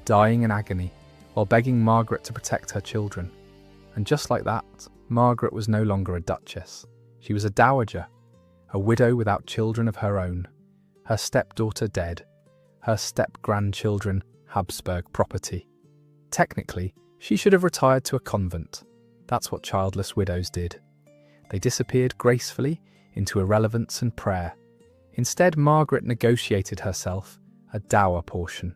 dying in agony while begging Margaret to protect her children. And just like that, Margaret was no longer a duchess. She was a dowager, a widow without children of her own, her stepdaughter dead, her step-grandchildren Habsburg property. Technically, she should have retired to a convent. That's what childless widows did. They disappeared gracefully into irrelevance and prayer. Instead, Margaret negotiated herself a dower portion,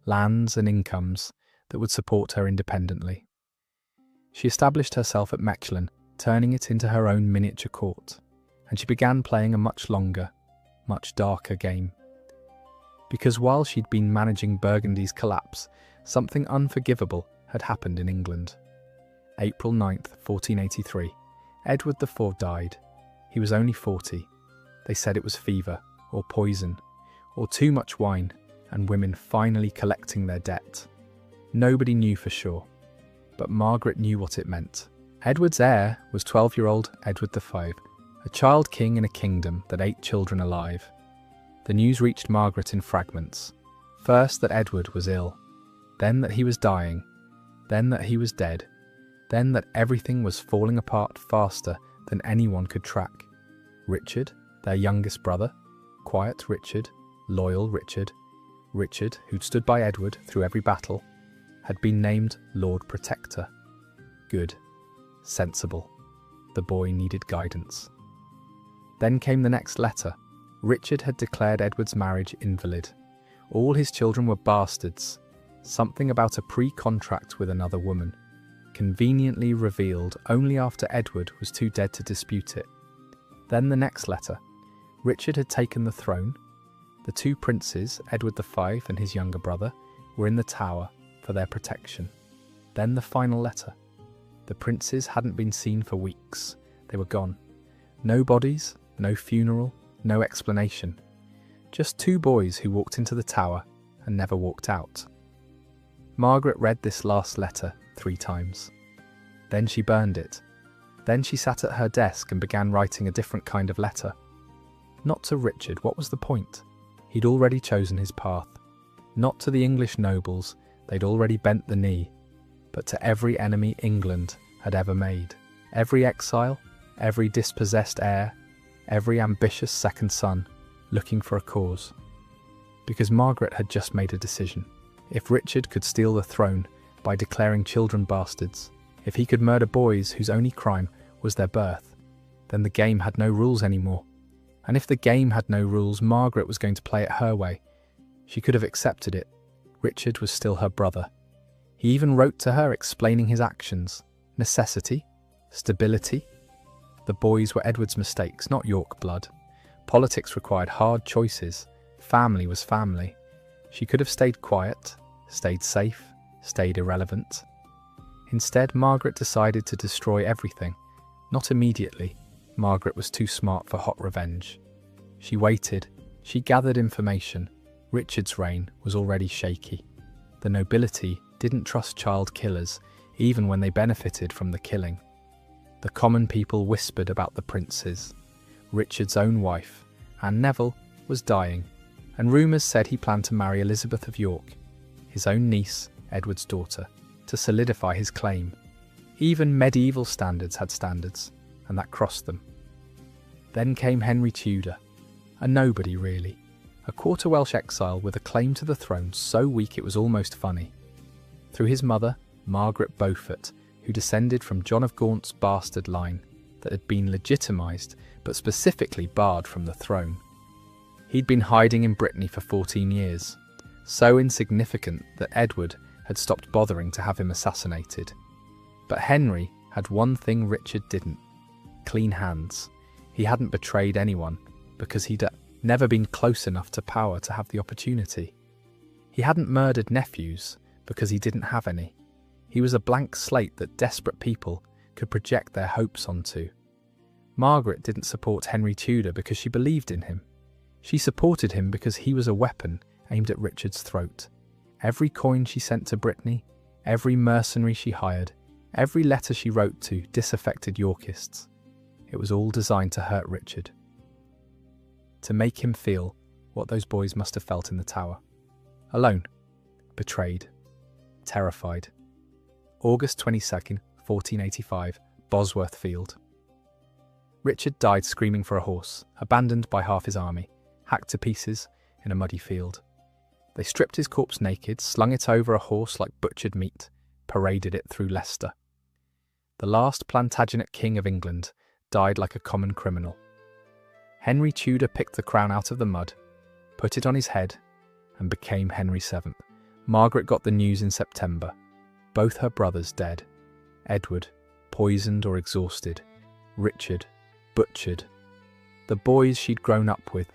lands and incomes that would support her independently. She established herself at Mechlin, turning it into her own miniature court, and she began playing a much longer, much darker game. Because while she'd been managing Burgundy's collapse, something unforgivable had happened in England. April 9th, 1483, Edward IV died. He was only 40. They said it was fever, or poison, or too much wine, and women finally collecting their debt. Nobody knew for sure, but Margaret knew what it meant. Edward's heir was 12-year-old Edward V, a child king in a kingdom that ate children alive. The news reached Margaret in fragments. First that Edward was ill, then that he was dying, then that he was dead, then that everything was falling apart faster than anyone could track. Richard, their youngest brother, quiet Richard, loyal Richard, Richard, who'd stood by Edward through every battle, had been named Lord Protector. Good, sensible. The boy needed guidance. Then came the next letter. Richard had declared Edward's marriage invalid. All his children were bastards. Something about a pre-contract with another woman, conveniently revealed only after Edward was too dead to dispute it. Then the next letter. Richard had taken the throne. The 2 princes, Edward V and his younger brother, were in the Tower for their protection. Then the final letter. The princes hadn't been seen for weeks. They were gone. No bodies, no funeral, no explanation. Just 2 boys who walked into the Tower and never walked out. Margaret read this last letter 3 times. Then she burned it. Then she sat at her desk and began writing a different kind of letter. Not to Richard, what was the point? He'd already chosen his path. Not to the English nobles, they'd already bent the knee, but to every enemy England had ever made. Every exile, every dispossessed heir, every ambitious second son, looking for a cause. Because Margaret had just made a decision. If Richard could steal the throne by declaring children bastards, if he could murder boys whose only crime was their birth, then the game had no rules anymore. And if the game had no rules, Margaret was going to play it her way. She could have accepted it. Richard was still her brother. He even wrote to her explaining his actions. Necessity? Stability? The boys were Edward's mistakes, not York blood. Politics required hard choices. Family was family. She could have stayed quiet, stayed safe, stayed irrelevant. Instead, Margaret decided to destroy everything. Not immediately. Margaret was too smart for hot revenge. She waited. She gathered information. Richard's reign was already shaky. The nobility didn't trust child killers, even when they benefited from the killing. The common people whispered about the princes. Richard's own wife, Anne Neville, was dying, and rumours said he planned to marry Elizabeth of York, his own niece, Edward's daughter, to solidify his claim. Even medieval standards had standards, and that crossed them. Then came Henry Tudor. A nobody, really. A quarter Welsh exile with a claim to the throne so weak it was almost funny. Through his mother, Margaret Beaufort, who descended from John of Gaunt's bastard line that had been legitimised but specifically barred from the throne. He'd been hiding in Brittany for 14 years, so insignificant that Edward had stopped bothering to have him assassinated. But Henry had one thing Richard didn't: clean hands. He hadn't betrayed anyone because he'd never been close enough to power to have the opportunity. He hadn't murdered nephews because he didn't have any. He was a blank slate that desperate people could project their hopes onto. Margaret didn't support Henry Tudor because she believed in him. She supported him because he was a weapon aimed at Richard's throat. Every coin she sent to Brittany, every mercenary she hired, every letter she wrote to disaffected Yorkists. It was all designed to hurt Richard. To make him feel what those boys must have felt in the Tower. Alone. Betrayed. Terrified. August 22nd, 1485, Bosworth Field. Richard died screaming for a horse, abandoned by half his army, hacked to pieces in a muddy field. They stripped his corpse naked, slung it over a horse like butchered meat, paraded it through Leicester. The last Plantagenet king of England died like a common criminal. Henry Tudor picked the crown out of the mud, put it on his head, and became Henry VII. Margaret got the news in September. Both her brothers dead. Edward, poisoned or exhausted. Richard, butchered. The boys she'd grown up with,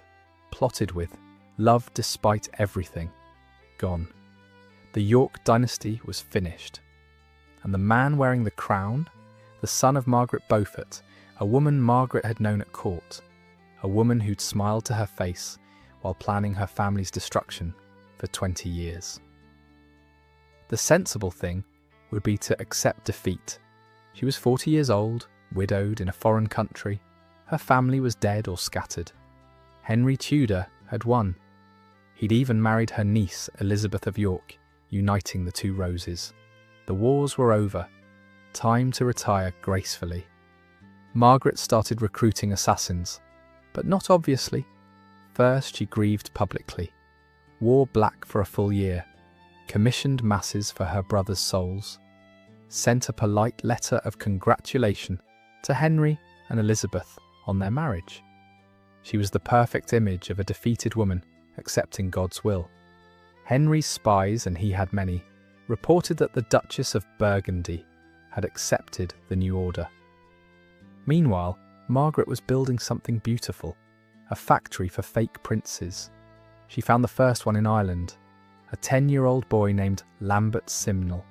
plotted with, loved despite everything, gone. The York dynasty was finished. And the man wearing the crown, the son of Margaret Beaufort, a woman Margaret had known at court, a woman who'd smiled to her face while planning her family's destruction for 20 years. The sensible thing would be to accept defeat. She was 40 years old, widowed in a foreign country. Her family was dead or scattered. Henry Tudor had won. He'd even married her niece, Elizabeth of York, uniting the two roses. The wars were over. Time to retire gracefully. Margaret started recruiting assassins, but not obviously. First, she grieved publicly, wore black for a full year, commissioned masses for her brothers' souls, sent a polite letter of congratulation to Henry and Elizabeth on their marriage. She was the perfect image of a defeated woman accepting God's will. Henry's spies, and he had many, reported that the Duchess of Burgundy had accepted the new order. Meanwhile, Margaret was building something beautiful, a factory for fake princes. She found the first one in Ireland, a 10-year-old boy named Lambert Simnel.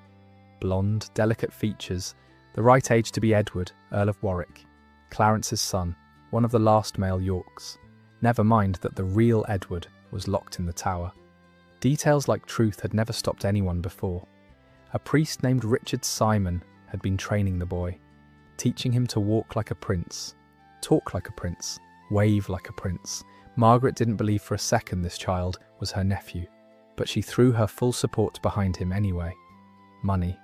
Blonde, delicate features, the right age to be Edward, Earl of Warwick, Clarence's son, one of the last male Yorks. Never mind that the real Edward was locked in the Tower. Details like truth had never stopped anyone before. A priest named Richard Simon had been training the boy, teaching him to walk like a prince, talk like a prince, wave like a prince. Margaret didn't believe for a second this child was her nephew, but she threw her full support behind him anyway. Money,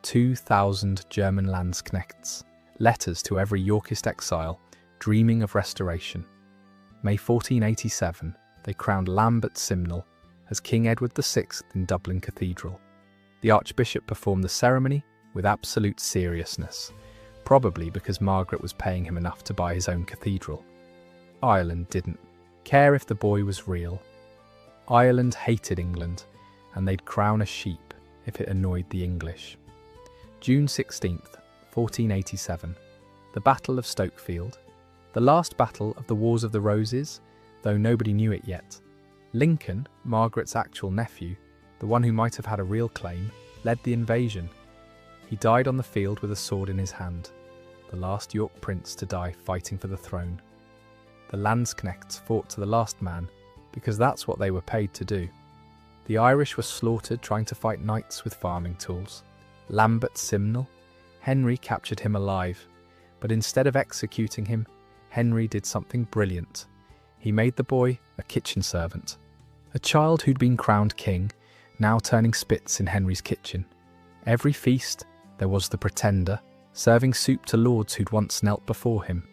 2,000 German Landsknechts, letters to every Yorkist exile dreaming of restoration. May 1487, they crowned Lambert Simnel as King Edward VI in Dublin Cathedral. The Archbishop performed the ceremony with absolute seriousness, probably because Margaret was paying him enough to buy his own cathedral. Ireland didn't care if the boy was real. Ireland hated England, and they'd crown a sheep if it annoyed the English. June 16th, 1487, the Battle of Stokefield, the last battle of the Wars of the Roses, though nobody knew it yet. Lincoln, Margaret's actual nephew, the one who might have had a real claim, led the invasion. He died on the field with a sword in his hand, the last York prince to die fighting for the throne. The Landsknechts fought to the last man, because that's what they were paid to do. The Irish were slaughtered trying to fight knights with farming tools. Lambert Simnel, Henry captured him alive, but instead of executing him, Henry did something brilliant. He made the boy a kitchen servant, a child who'd been crowned king, now turning spits in Henry's kitchen. Every feast, there was the pretender, serving soup to lords who'd once knelt before him.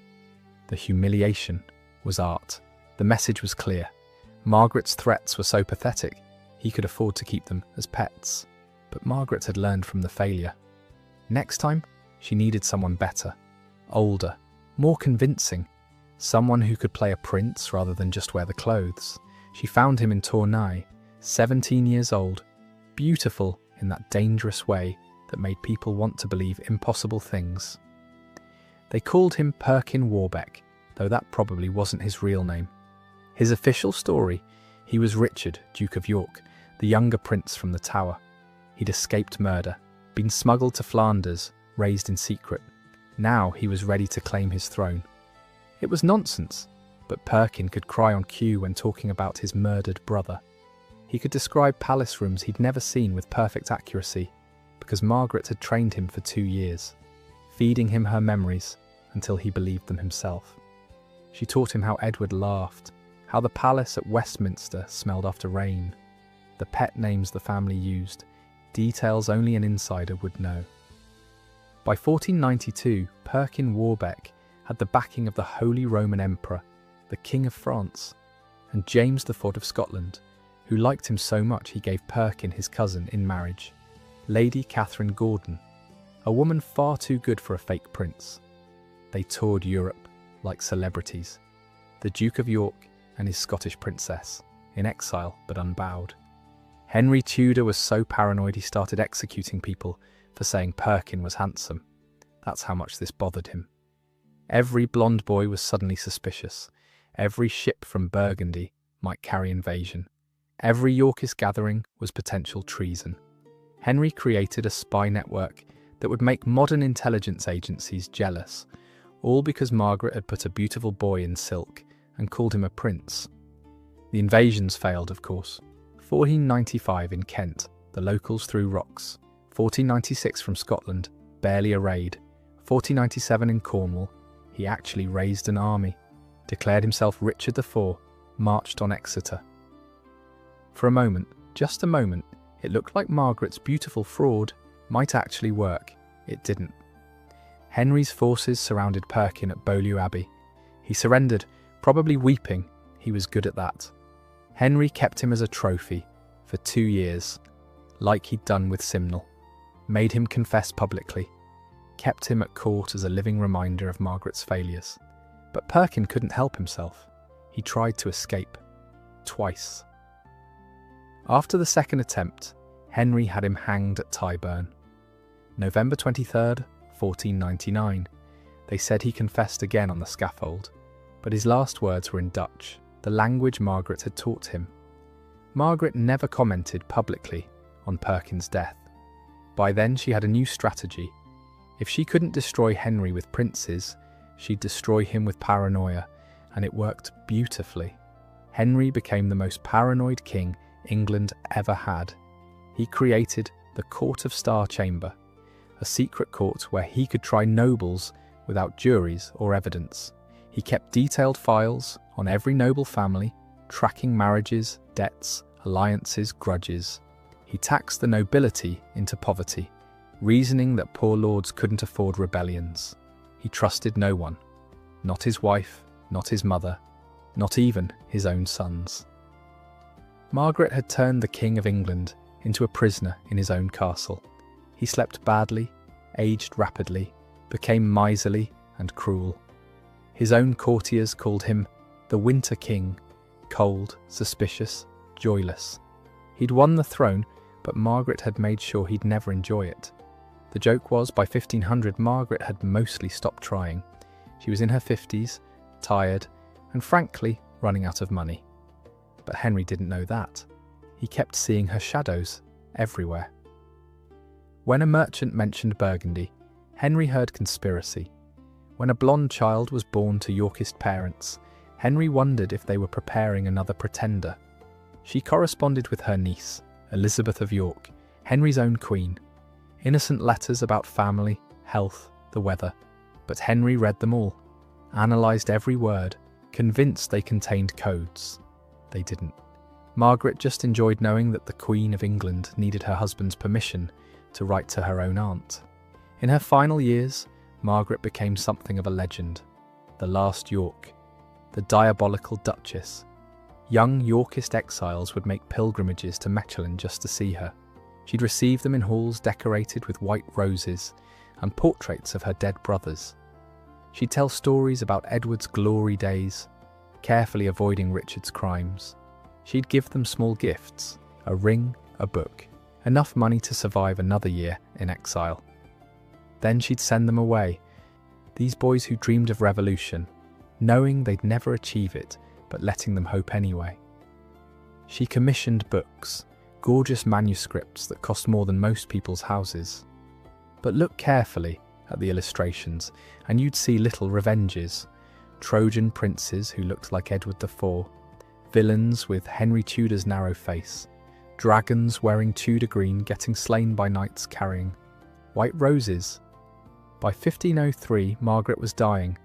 The humiliation was art. The message was clear. Margaret's threats were so pathetic, he could afford to keep them as pets. But Margaret had learned from the failure. Next time, she needed someone better, older, more convincing, someone who could play a prince rather than just wear the clothes. She found him in Tournai, 17 years old, beautiful in that dangerous way that made people want to believe impossible things. They called him Perkin Warbeck, though that probably wasn't his real name. His official story, he was Richard, Duke of York, the younger prince from the Tower. He'd escaped murder, been smuggled to Flanders, raised in secret. Now he was ready to claim his throne. It was nonsense, but Perkin could cry on cue when talking about his murdered brother. He could describe palace rooms he'd never seen with perfect accuracy, because Margaret had trained him for 2 years, feeding him her memories until he believed them himself. She taught him how Edward laughed, how the palace at Westminster smelled after rain, the pet names the family used, details only an insider would know. By 1492, Perkin Warbeck had the backing of the Holy Roman Emperor, the King of France, and James IV of Scotland, who liked him so much he gave Perkin his cousin in marriage, Lady Catherine Gordon, a woman far too good for a fake prince. They toured Europe like celebrities, the Duke of York and his Scottish princess, in exile but unbowed. Henry Tudor was so paranoid he started executing people for saying Perkin was handsome. That's how much this bothered him. Every blonde boy was suddenly suspicious. Every ship from Burgundy might carry invasion. Every Yorkist gathering was potential treason. Henry created a spy network that would make modern intelligence agencies jealous, all because Margaret had put a beautiful boy in silk and called him a prince. The invasions failed, of course. 1495 in Kent, the locals threw rocks. 1496 from Scotland, barely a raid. 1497 in Cornwall, he actually raised an army, declared himself Richard IV, marched on Exeter. For a moment, just a moment, it looked like Margaret's beautiful fraud might actually work. It didn't. Henry's forces surrounded Perkin at Beaulieu Abbey. He surrendered, probably weeping. He was good at that. Henry kept him as a trophy for 2 years, like he'd done with Simnel, made him confess publicly, kept him at court as a living reminder of Margaret's failures. But Perkin couldn't help himself. He tried to escape. Twice. After the second attempt, Henry had him hanged at Tyburn. November 23rd, 1499. They said he confessed again on the scaffold, but his last words were in Dutch, the language Margaret had taught him. Margaret never commented publicly on Perkin's death. By then she had a new strategy. If she couldn't destroy Henry with princes, she'd destroy him with paranoia, and it worked beautifully. Henry became the most paranoid king England ever had. He created the Court of Star Chamber, a secret court where he could try nobles without juries or evidence. He kept detailed files on every noble family, tracking marriages, debts, alliances, grudges. He taxed the nobility into poverty, reasoning that poor lords couldn't afford rebellions. He trusted no one, not his wife, not his mother, not even his own sons. Margaret had turned the King of England into a prisoner in his own castle. He slept badly, aged rapidly, became miserly and cruel. His own courtiers called him the Winter King, cold, suspicious, joyless. He'd won the throne, but Margaret had made sure he'd never enjoy it. The joke was, by 1500, Margaret had mostly stopped trying. She was in her 50s, tired, and frankly, running out of money. But Henry didn't know that. He kept seeing her shadows everywhere. When a merchant mentioned Burgundy, Henry heard conspiracy. When a blonde child was born to Yorkist parents, Henry wondered if they were preparing another pretender. She corresponded with her niece, Elizabeth of York, Henry's own queen. Innocent letters about family, health, the weather. But Henry read them all, analysed every word, convinced they contained codes. They didn't. Margaret just enjoyed knowing that the Queen of England needed her husband's permission to write to her own aunt. In her final years, Margaret became something of a legend, the last York. the diabolical Duchess. Young Yorkist exiles would make pilgrimages to Mechlin just to see her. She'd receive them in halls decorated with white roses and portraits of her dead brothers. She'd tell stories about Edward's glory days, carefully avoiding Richard's crimes. She'd give them small gifts, a ring, a book, enough money to survive another year in exile. Then she'd send them away, these boys who dreamed of revolution, knowing they'd never achieve it, but letting them hope anyway. She commissioned books, gorgeous manuscripts that cost more than most people's houses. But look carefully at the illustrations, and you'd see little revenges. Trojan princes who looked like Edward IV, villains with Henry Tudor's narrow face, dragons wearing Tudor green getting slain by knights carrying white roses. By 1503, Margaret was dying,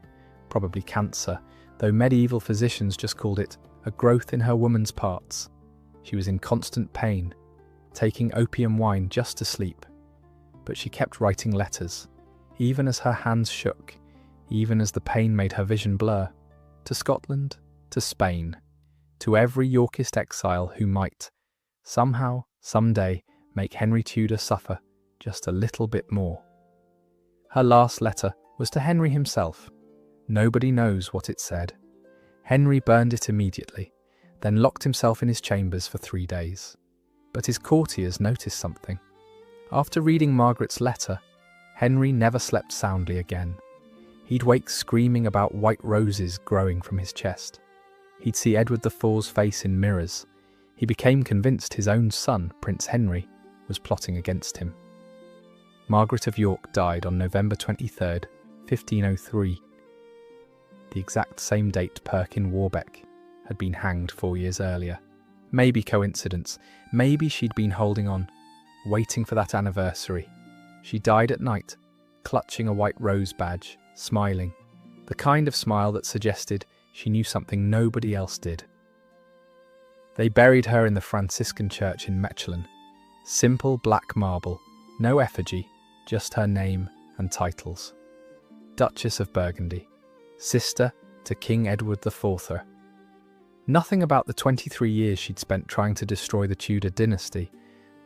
probably cancer, though medieval physicians just called it a growth in her woman's parts. She was in constant pain, taking opium wine just to sleep. But she kept writing letters, even as her hands shook, even as the pain made her vision blur, to Scotland, to Spain, to every Yorkist exile who might, somehow, someday, make Henry Tudor suffer just a little bit more. Her last letter was to Henry himself. Nobody knows what it said. Henry burned it immediately, then locked himself in his chambers for 3 days. But his courtiers noticed something. After reading Margaret's letter, Henry never slept soundly again. He'd wake screaming about white roses growing from his chest. He'd see Edward IV's face in mirrors. He became convinced his own son, Prince Henry, was plotting against him. Margaret of York died on November 23, 1503. The exact same date Perkin Warbeck had been hanged 4 years earlier. Maybe coincidence, maybe she'd been holding on, waiting for that anniversary. She died at night, clutching a white rose badge, smiling, the kind of smile that suggested she knew something nobody else did. They buried her in the Franciscan church in Mechlin. Simple black marble, no effigy, just her name and titles. Duchess of Burgundy, sister to King Edward IV. Nothing about the 23 years she'd spent trying to destroy the Tudor dynasty.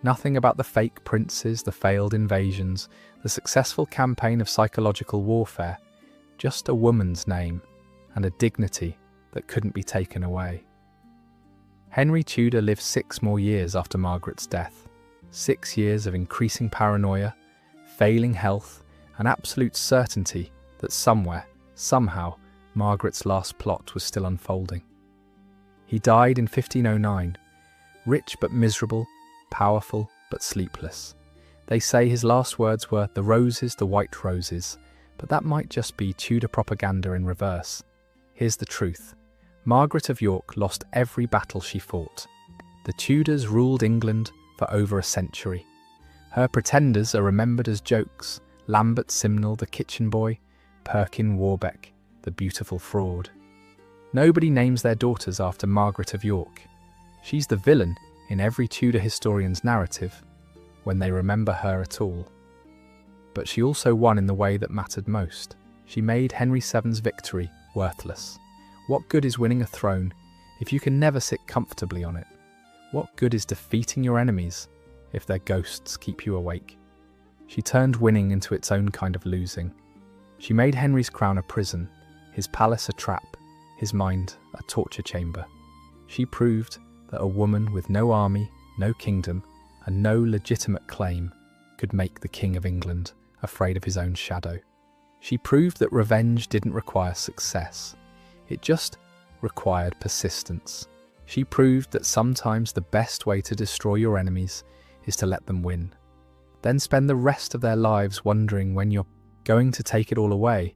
Nothing about the fake princes, the failed invasions, the successful campaign of psychological warfare. Just a woman's name and a dignity that couldn't be taken away. Henry Tudor lived 6 more years after Margaret's death. 6 years of increasing paranoia, failing health, and absolute certainty that somewhere, somehow, Margaret's last plot was still unfolding. He died in 1509, rich but miserable, powerful but sleepless. They say his last words were, "The roses, the white roses," but that might just be Tudor propaganda in reverse. Here's the truth. Margaret of York lost every battle she fought. The Tudors ruled England for over a century. Her pretenders are remembered as jokes: Lambert Simnel, the kitchen boy, Perkin Warbeck, the beautiful fraud. Nobody names their daughters after Margaret of York. She's the villain in every Tudor historian's narrative, when they remember her at all. But she also won in the way that mattered most. She made Henry VII's victory worthless. What good is winning a throne if you can never sit comfortably on it? What good is defeating your enemies if their ghosts keep you awake? She turned winning into its own kind of losing. She made Henry's crown a prison, his palace a trap, his mind a torture chamber. She proved that a woman with no army, no kingdom, and no legitimate claim could make the King of England afraid of his own shadow. She proved that revenge didn't require success. It just required persistence. She proved that sometimes the best way to destroy your enemies is to let them win. Then spend the rest of their lives wondering when you're going to take it all away.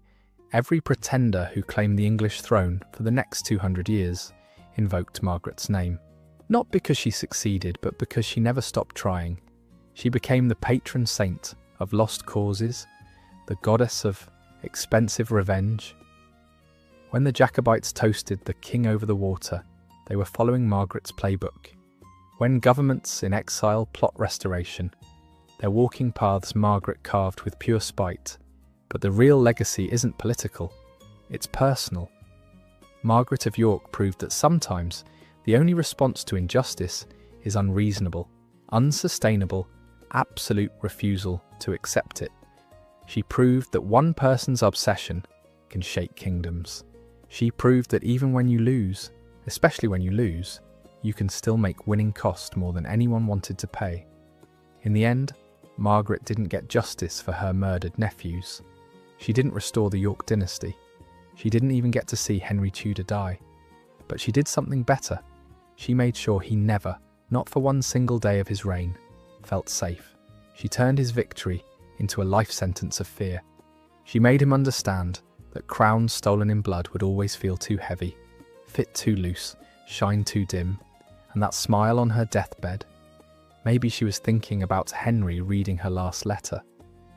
Every pretender who claimed the English throne for the next 200 years invoked Margaret's name. Not because she succeeded, but because she never stopped trying. She became the patron saint of lost causes, the goddess of expensive revenge. When the Jacobites toasted the king over the water, they were following Margaret's playbook. When governments in exile plot restoration, they're walking paths Margaret carved with pure spite. But the real legacy isn't political, it's personal. Margaret of York proved that sometimes the only response to injustice is unreasonable, unsustainable, absolute refusal to accept it. She proved that one person's obsession can shake kingdoms. She proved that even when you lose, especially when you lose, you can still make winning cost more than anyone wanted to pay. In the end, Margaret didn't get justice for her murdered nephews. She didn't restore the York dynasty. She didn't even get to see Henry Tudor die. But she did something better. She made sure he never, not for one single day of his reign, felt safe. She turned his victory into a life sentence of fear. She made him understand that crowns stolen in blood would always feel too heavy, fit too loose, shine too dim, and that smile on her deathbed. Maybe she was thinking about Henry reading her last letter.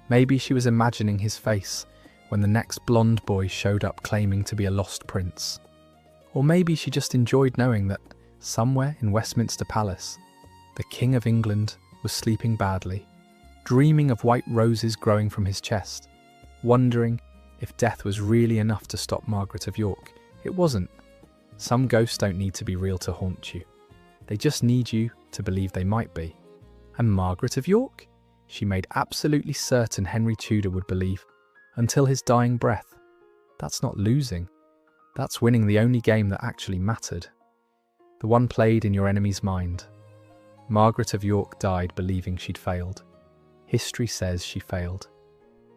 Maybe she was imagining his face when the next blonde boy showed up claiming to be a lost prince. Or maybe she just enjoyed knowing that somewhere in Westminster Palace, the King of England was sleeping badly, dreaming of white roses growing from his chest, wondering if death was really enough to stop Margaret of York. It wasn't. Some ghosts don't need to be real to haunt you. They just need you to believe they might be. And Margaret of York? She made absolutely certain Henry Tudor would believe, until his dying breath. That's not losing. That's winning the only game that actually mattered. The one played in your enemy's mind. Margaret of York died believing she'd failed. History says she failed.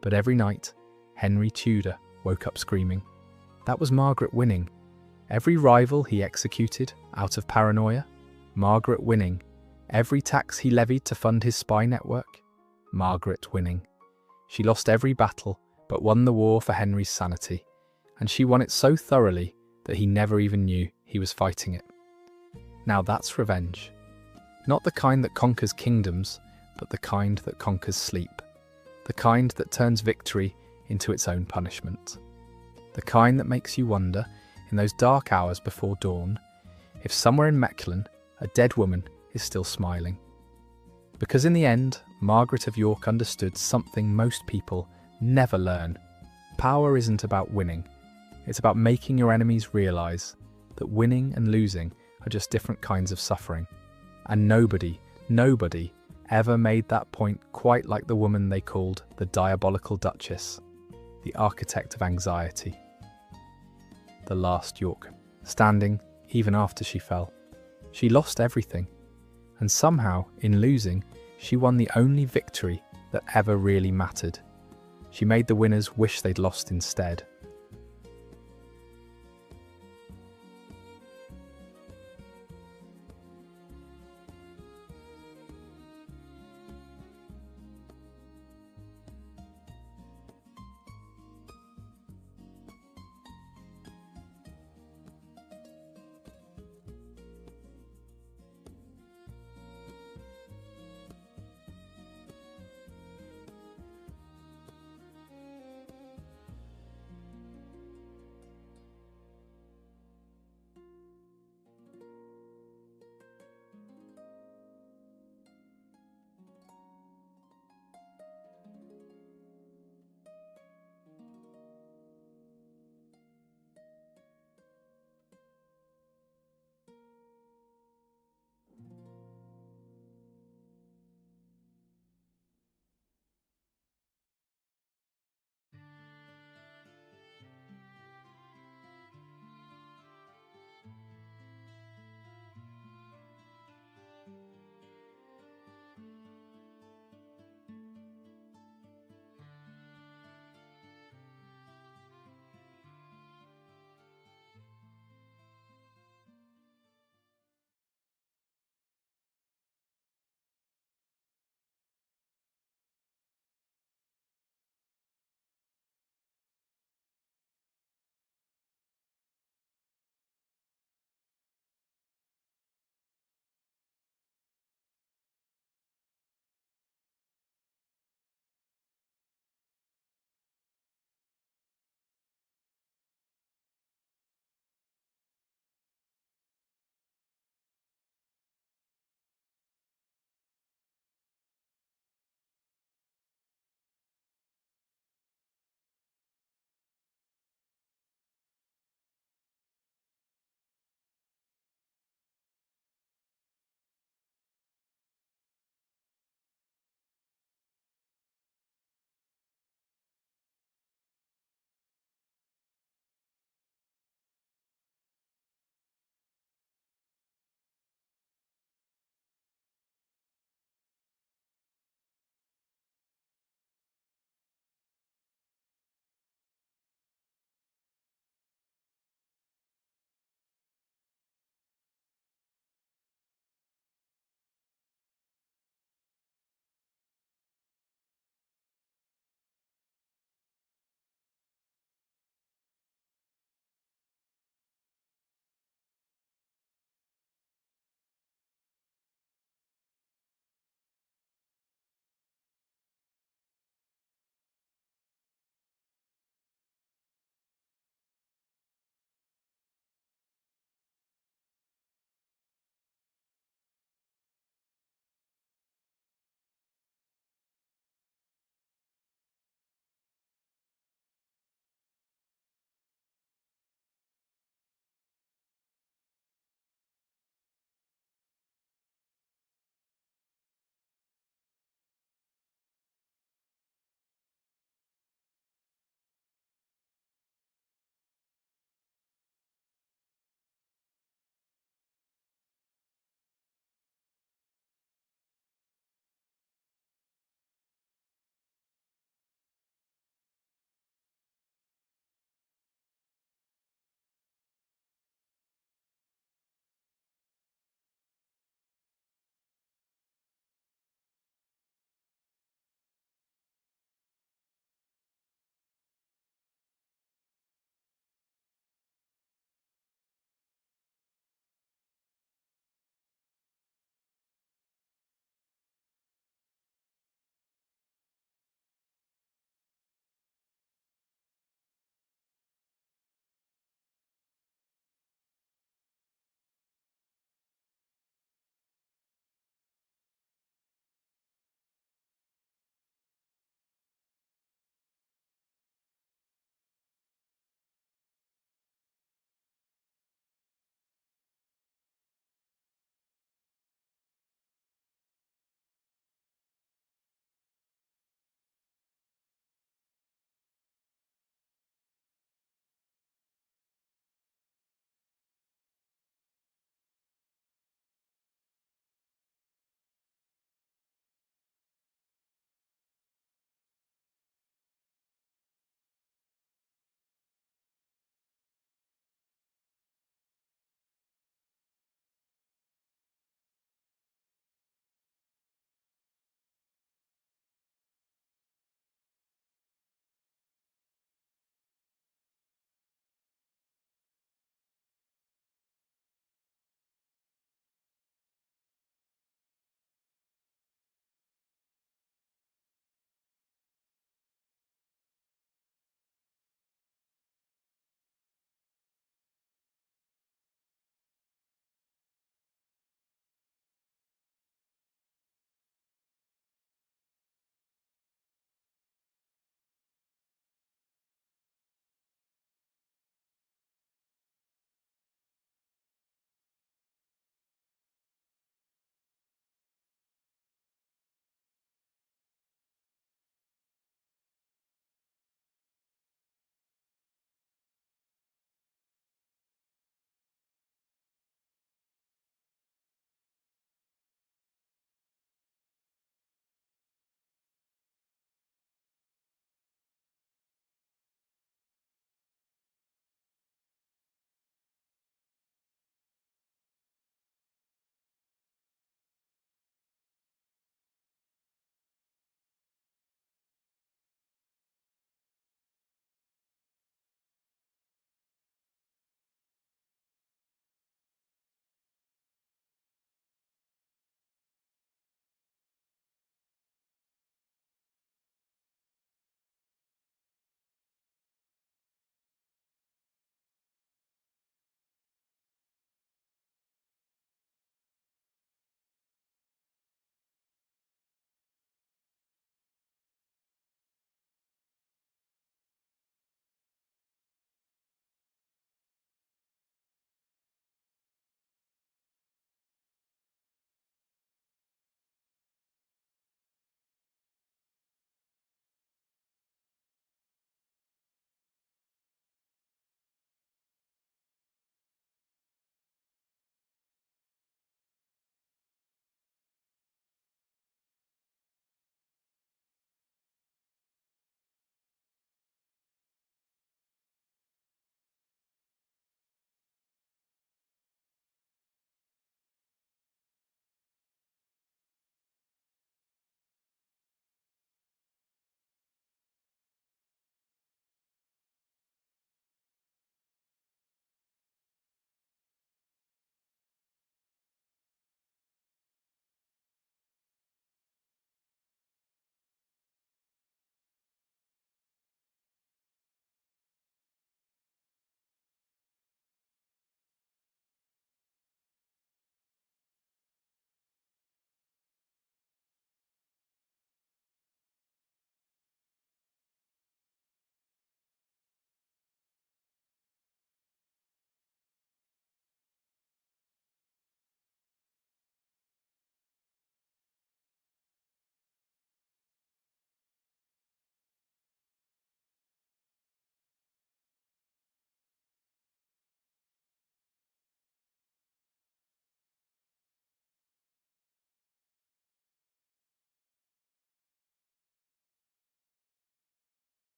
But every night, Henry Tudor woke up screaming. That was Margaret winning. Every rival he executed out of paranoia, Margaret winning. Every tax he levied to fund his spy network, Margaret winning. She lost every battle, but won the war for Henry's sanity. And she won it so thoroughly that he never even knew he was fighting it. Now that's revenge. Not the kind that conquers kingdoms, but the kind that conquers sleep. The kind that turns victory into its own punishment. The kind that makes you wonder, in those dark hours before dawn, if somewhere in Mechlin, a dead woman is still smiling. Because in the end, Margaret of York understood something most people never learn. Power isn't about winning. It's about making your enemies realise that winning and losing are just different kinds of suffering. And nobody ever made that point quite like the woman they called the diabolical Duchess, the architect of anxiety. The last York, standing even after she fell. She lost everything, and somehow, in losing, she won the only victory that ever really mattered. She made the winners wish they'd lost instead.